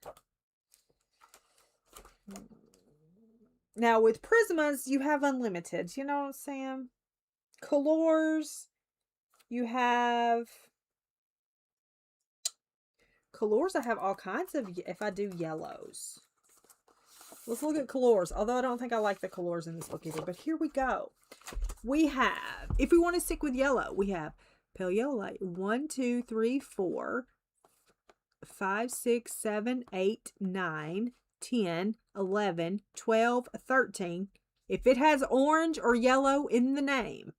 Now, with Prismas, you have unlimited. You know what I'm saying? Colors, you have... Colors, I have all kinds of... If I do yellows. Let's look at colors. Although I don't think I like the colors in this book either. But here we go. We have... If we want to stick with yellow, we have pale yellow light. 1, 2, 3, 4, 5, 6, 7, 8, 9... 10, 11, 12, 13. If it has orange or yellow in the name.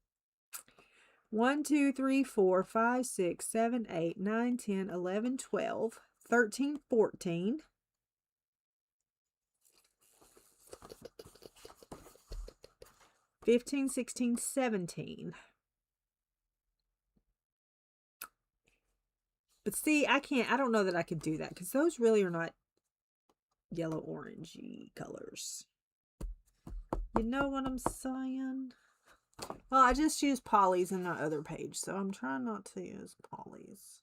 1, 2, 3, 4, 5, 6, 7, 8, 9, 10, 11, 12, 13, 14. 15, 16, 17. But see, I don't know that I could do that because those really are not yellow orangey colors. You know what I'm saying? Well, I just used polys in my other page, so I'm trying not to use polys.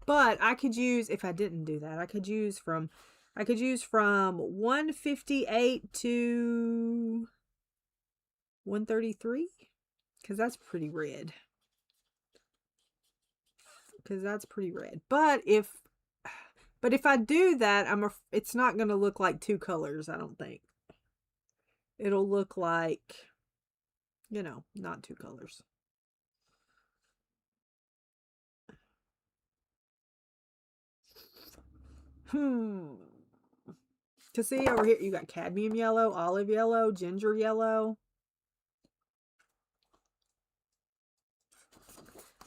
But I could use, if I didn't do that, I could use from 158 to 133 because that's pretty red. But if I do that, it's not going to look like two colors, I don't think. It'll look like, you know, not two colors. To see over here, you got cadmium yellow, olive yellow, ginger yellow.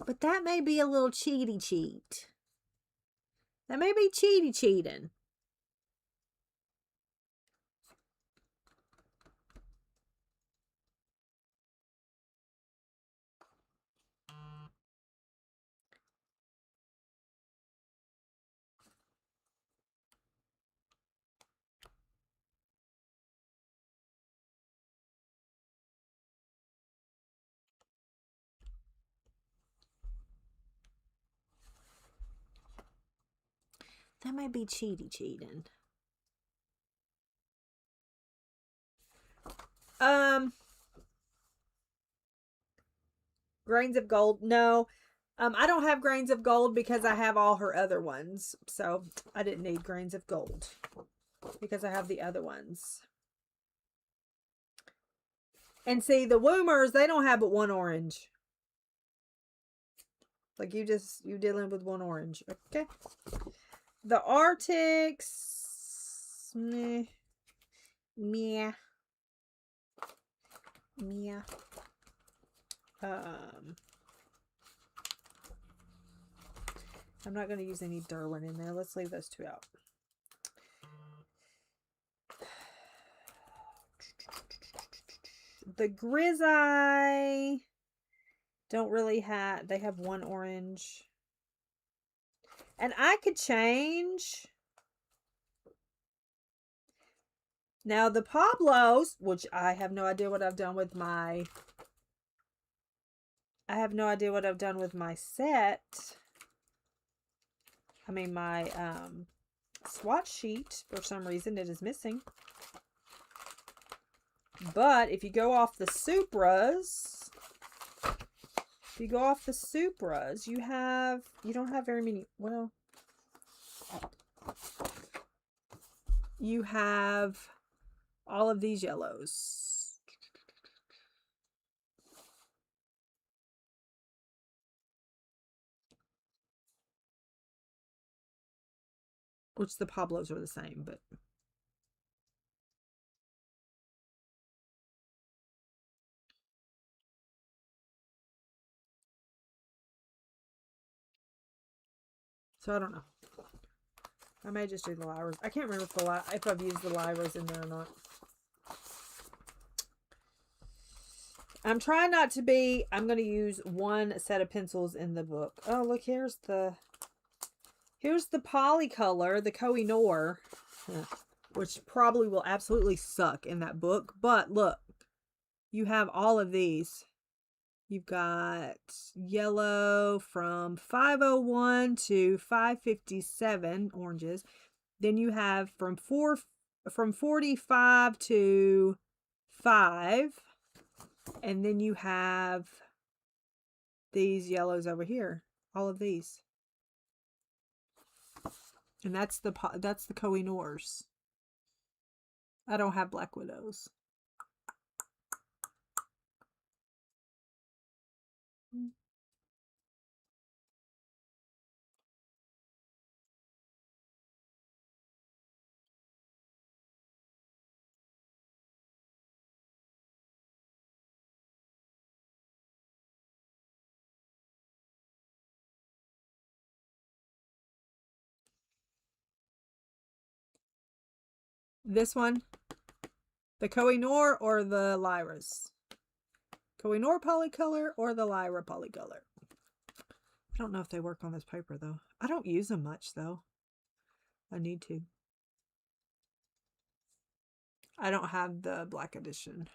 But that may be a little cheat. That may be cheating. That might be cheating. Grains of gold. No. I don't have grains of gold because I have all her other ones. So I didn't need grains of gold because I have the other ones. And see, the Woomers, they don't have but one orange. Like you're dealing with one orange. Okay. The Arctics. Meh. I'm not going to use any Derwent in there. Let's leave those two out. The Grazia don't really have, they have one orange. And I could change. Now the Pablos, which I have no idea what I've done with my, set. I mean, my swatch sheet, for some reason, it is missing. But if you go off the Supras, you don't have very many, well, you have all of these yellows. Which the Pablos are the same, but so I don't know. I may just do the Lyras. I can't remember if I've used the Lyras in there or not. I'm trying not to be. I'm going to use one set of pencils in the book. Oh, look, here's the Polycolor, the Koh-i-Noor, which probably will absolutely suck in that book. But look, you have all of these. You've got yellow from 501 to 557 oranges. Then you have from 45 to 5. And then you have these yellows over here. All of these. And that's the Koh-i-Noors. I don't have Black Widows. This one, the Koh-i-Noor or the Lyras? Koh-i-Noor Polycolor or the Lyra Polycolor. I don't know if they work on this paper though. I don't use them much though. I need to. I don't have the black edition.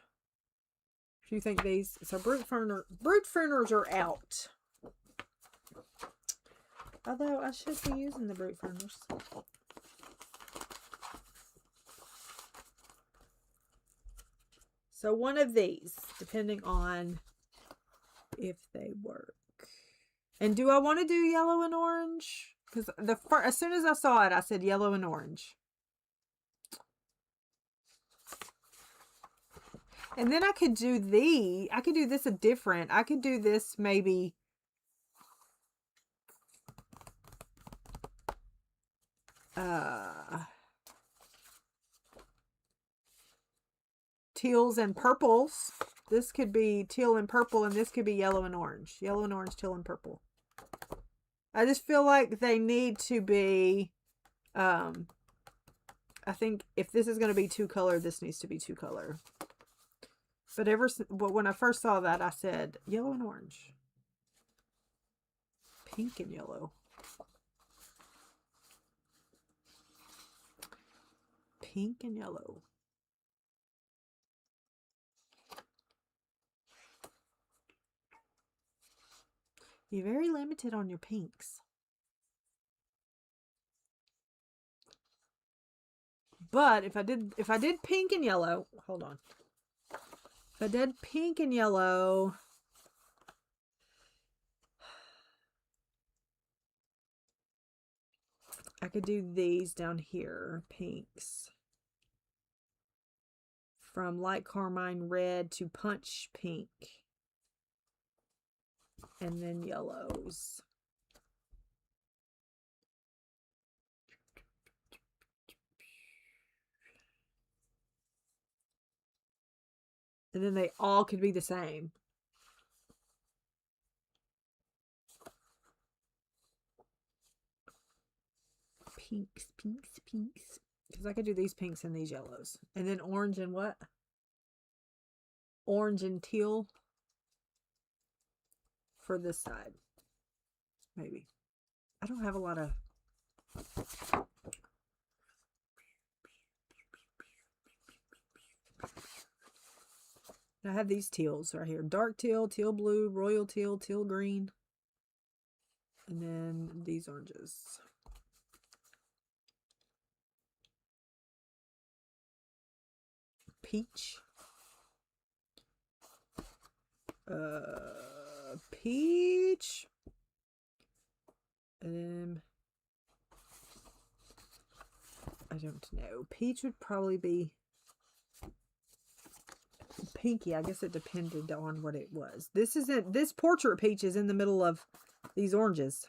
If you think these, so Brute Ferners are out. Although I should be using the Brute Ferners. So one of these, depending on if they work. And do I want to do yellow and orange? Because as soon as I saw it, I said yellow and orange. And then I could do this a different. I could do this maybe teals and purples. This could be teal and purple, and this could be yellow and orange. Yellow and orange, teal and purple. I just feel like they need to be, I think if this is going to be 2-color, this needs to be 2-color. But when I first saw that, I said yellow and orange. Pink and yellow. Pink and yellow. You're very limited on your pinks. But if I did pink and yellow, hold on. If I did pink and yellow, I could do these down here, pinks. From light carmine red to punch pink. And then yellows. And then they all could be the same. Pinks, pinks, pinks. Because I could do these pinks and these yellows. And then orange and what? Orange and teal. For this side. Maybe. I don't have a lot of... I have these teals right here. Dark teal, teal blue, royal teal, teal green. And then these oranges. Peach. Peach. I don't know. Peach would probably be pinky. I guess it depended on what it was. This portrait peach is in the middle of these oranges.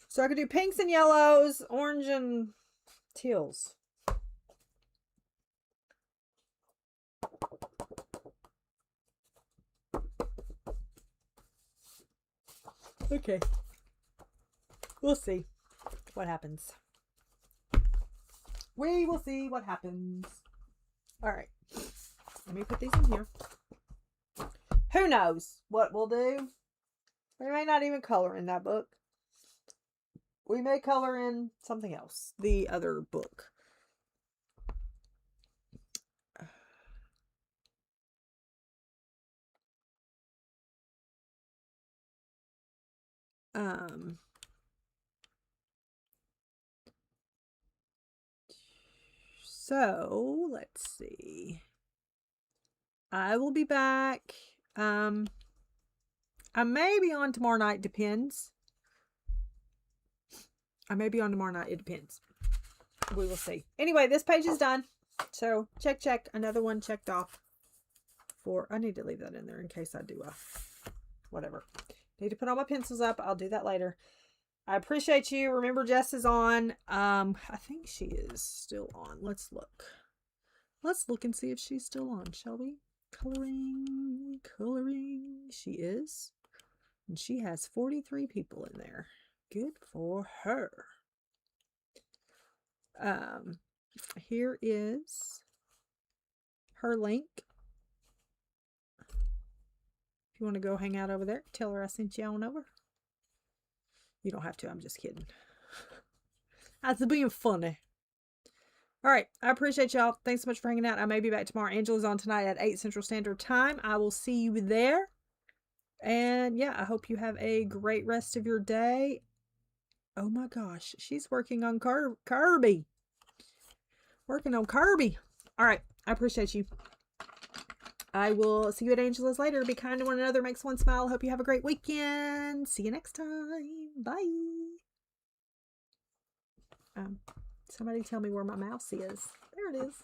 So I could do pinks and yellows, orange and teals. Okay. We'll see what happens. We will see what happens. All right. Let me put these in here. Who knows what we'll do? We may not even color in that book. We may color in something else. The other book. So let's see. I will be back. I may be on tomorrow night. Depends. I may be on tomorrow night. It depends. We will see. Anyway, this page is done. So check, check. Another one checked off. I need to leave that in there in case I do whatever. Need to put all my pencils up. I'll do that later. I appreciate you. Remember, Jess is on. I think she is still on. Let's look. Let's look and see if she's still on, shall we? Coloring, coloring. She is. And she has 43 people in there. Good for her. Here is her link. If you want to go hang out over there, tell her I sent you on over. You don't have to. I'm just kidding. That's being funny. All right. I appreciate y'all. Thanks so much for hanging out. I may be back tomorrow. Angela's on tonight at 8 Central Standard Time. I will see you there. And yeah, I hope you have a great rest of your day. Oh my gosh. She's working on Kirby. Working on Kirby. All right. I appreciate you. I will see you at Angela's later. Be kind to one another. Makes one smile. Hope you have a great weekend. See you next time. Bye. Somebody tell me where my mouse is. There it is.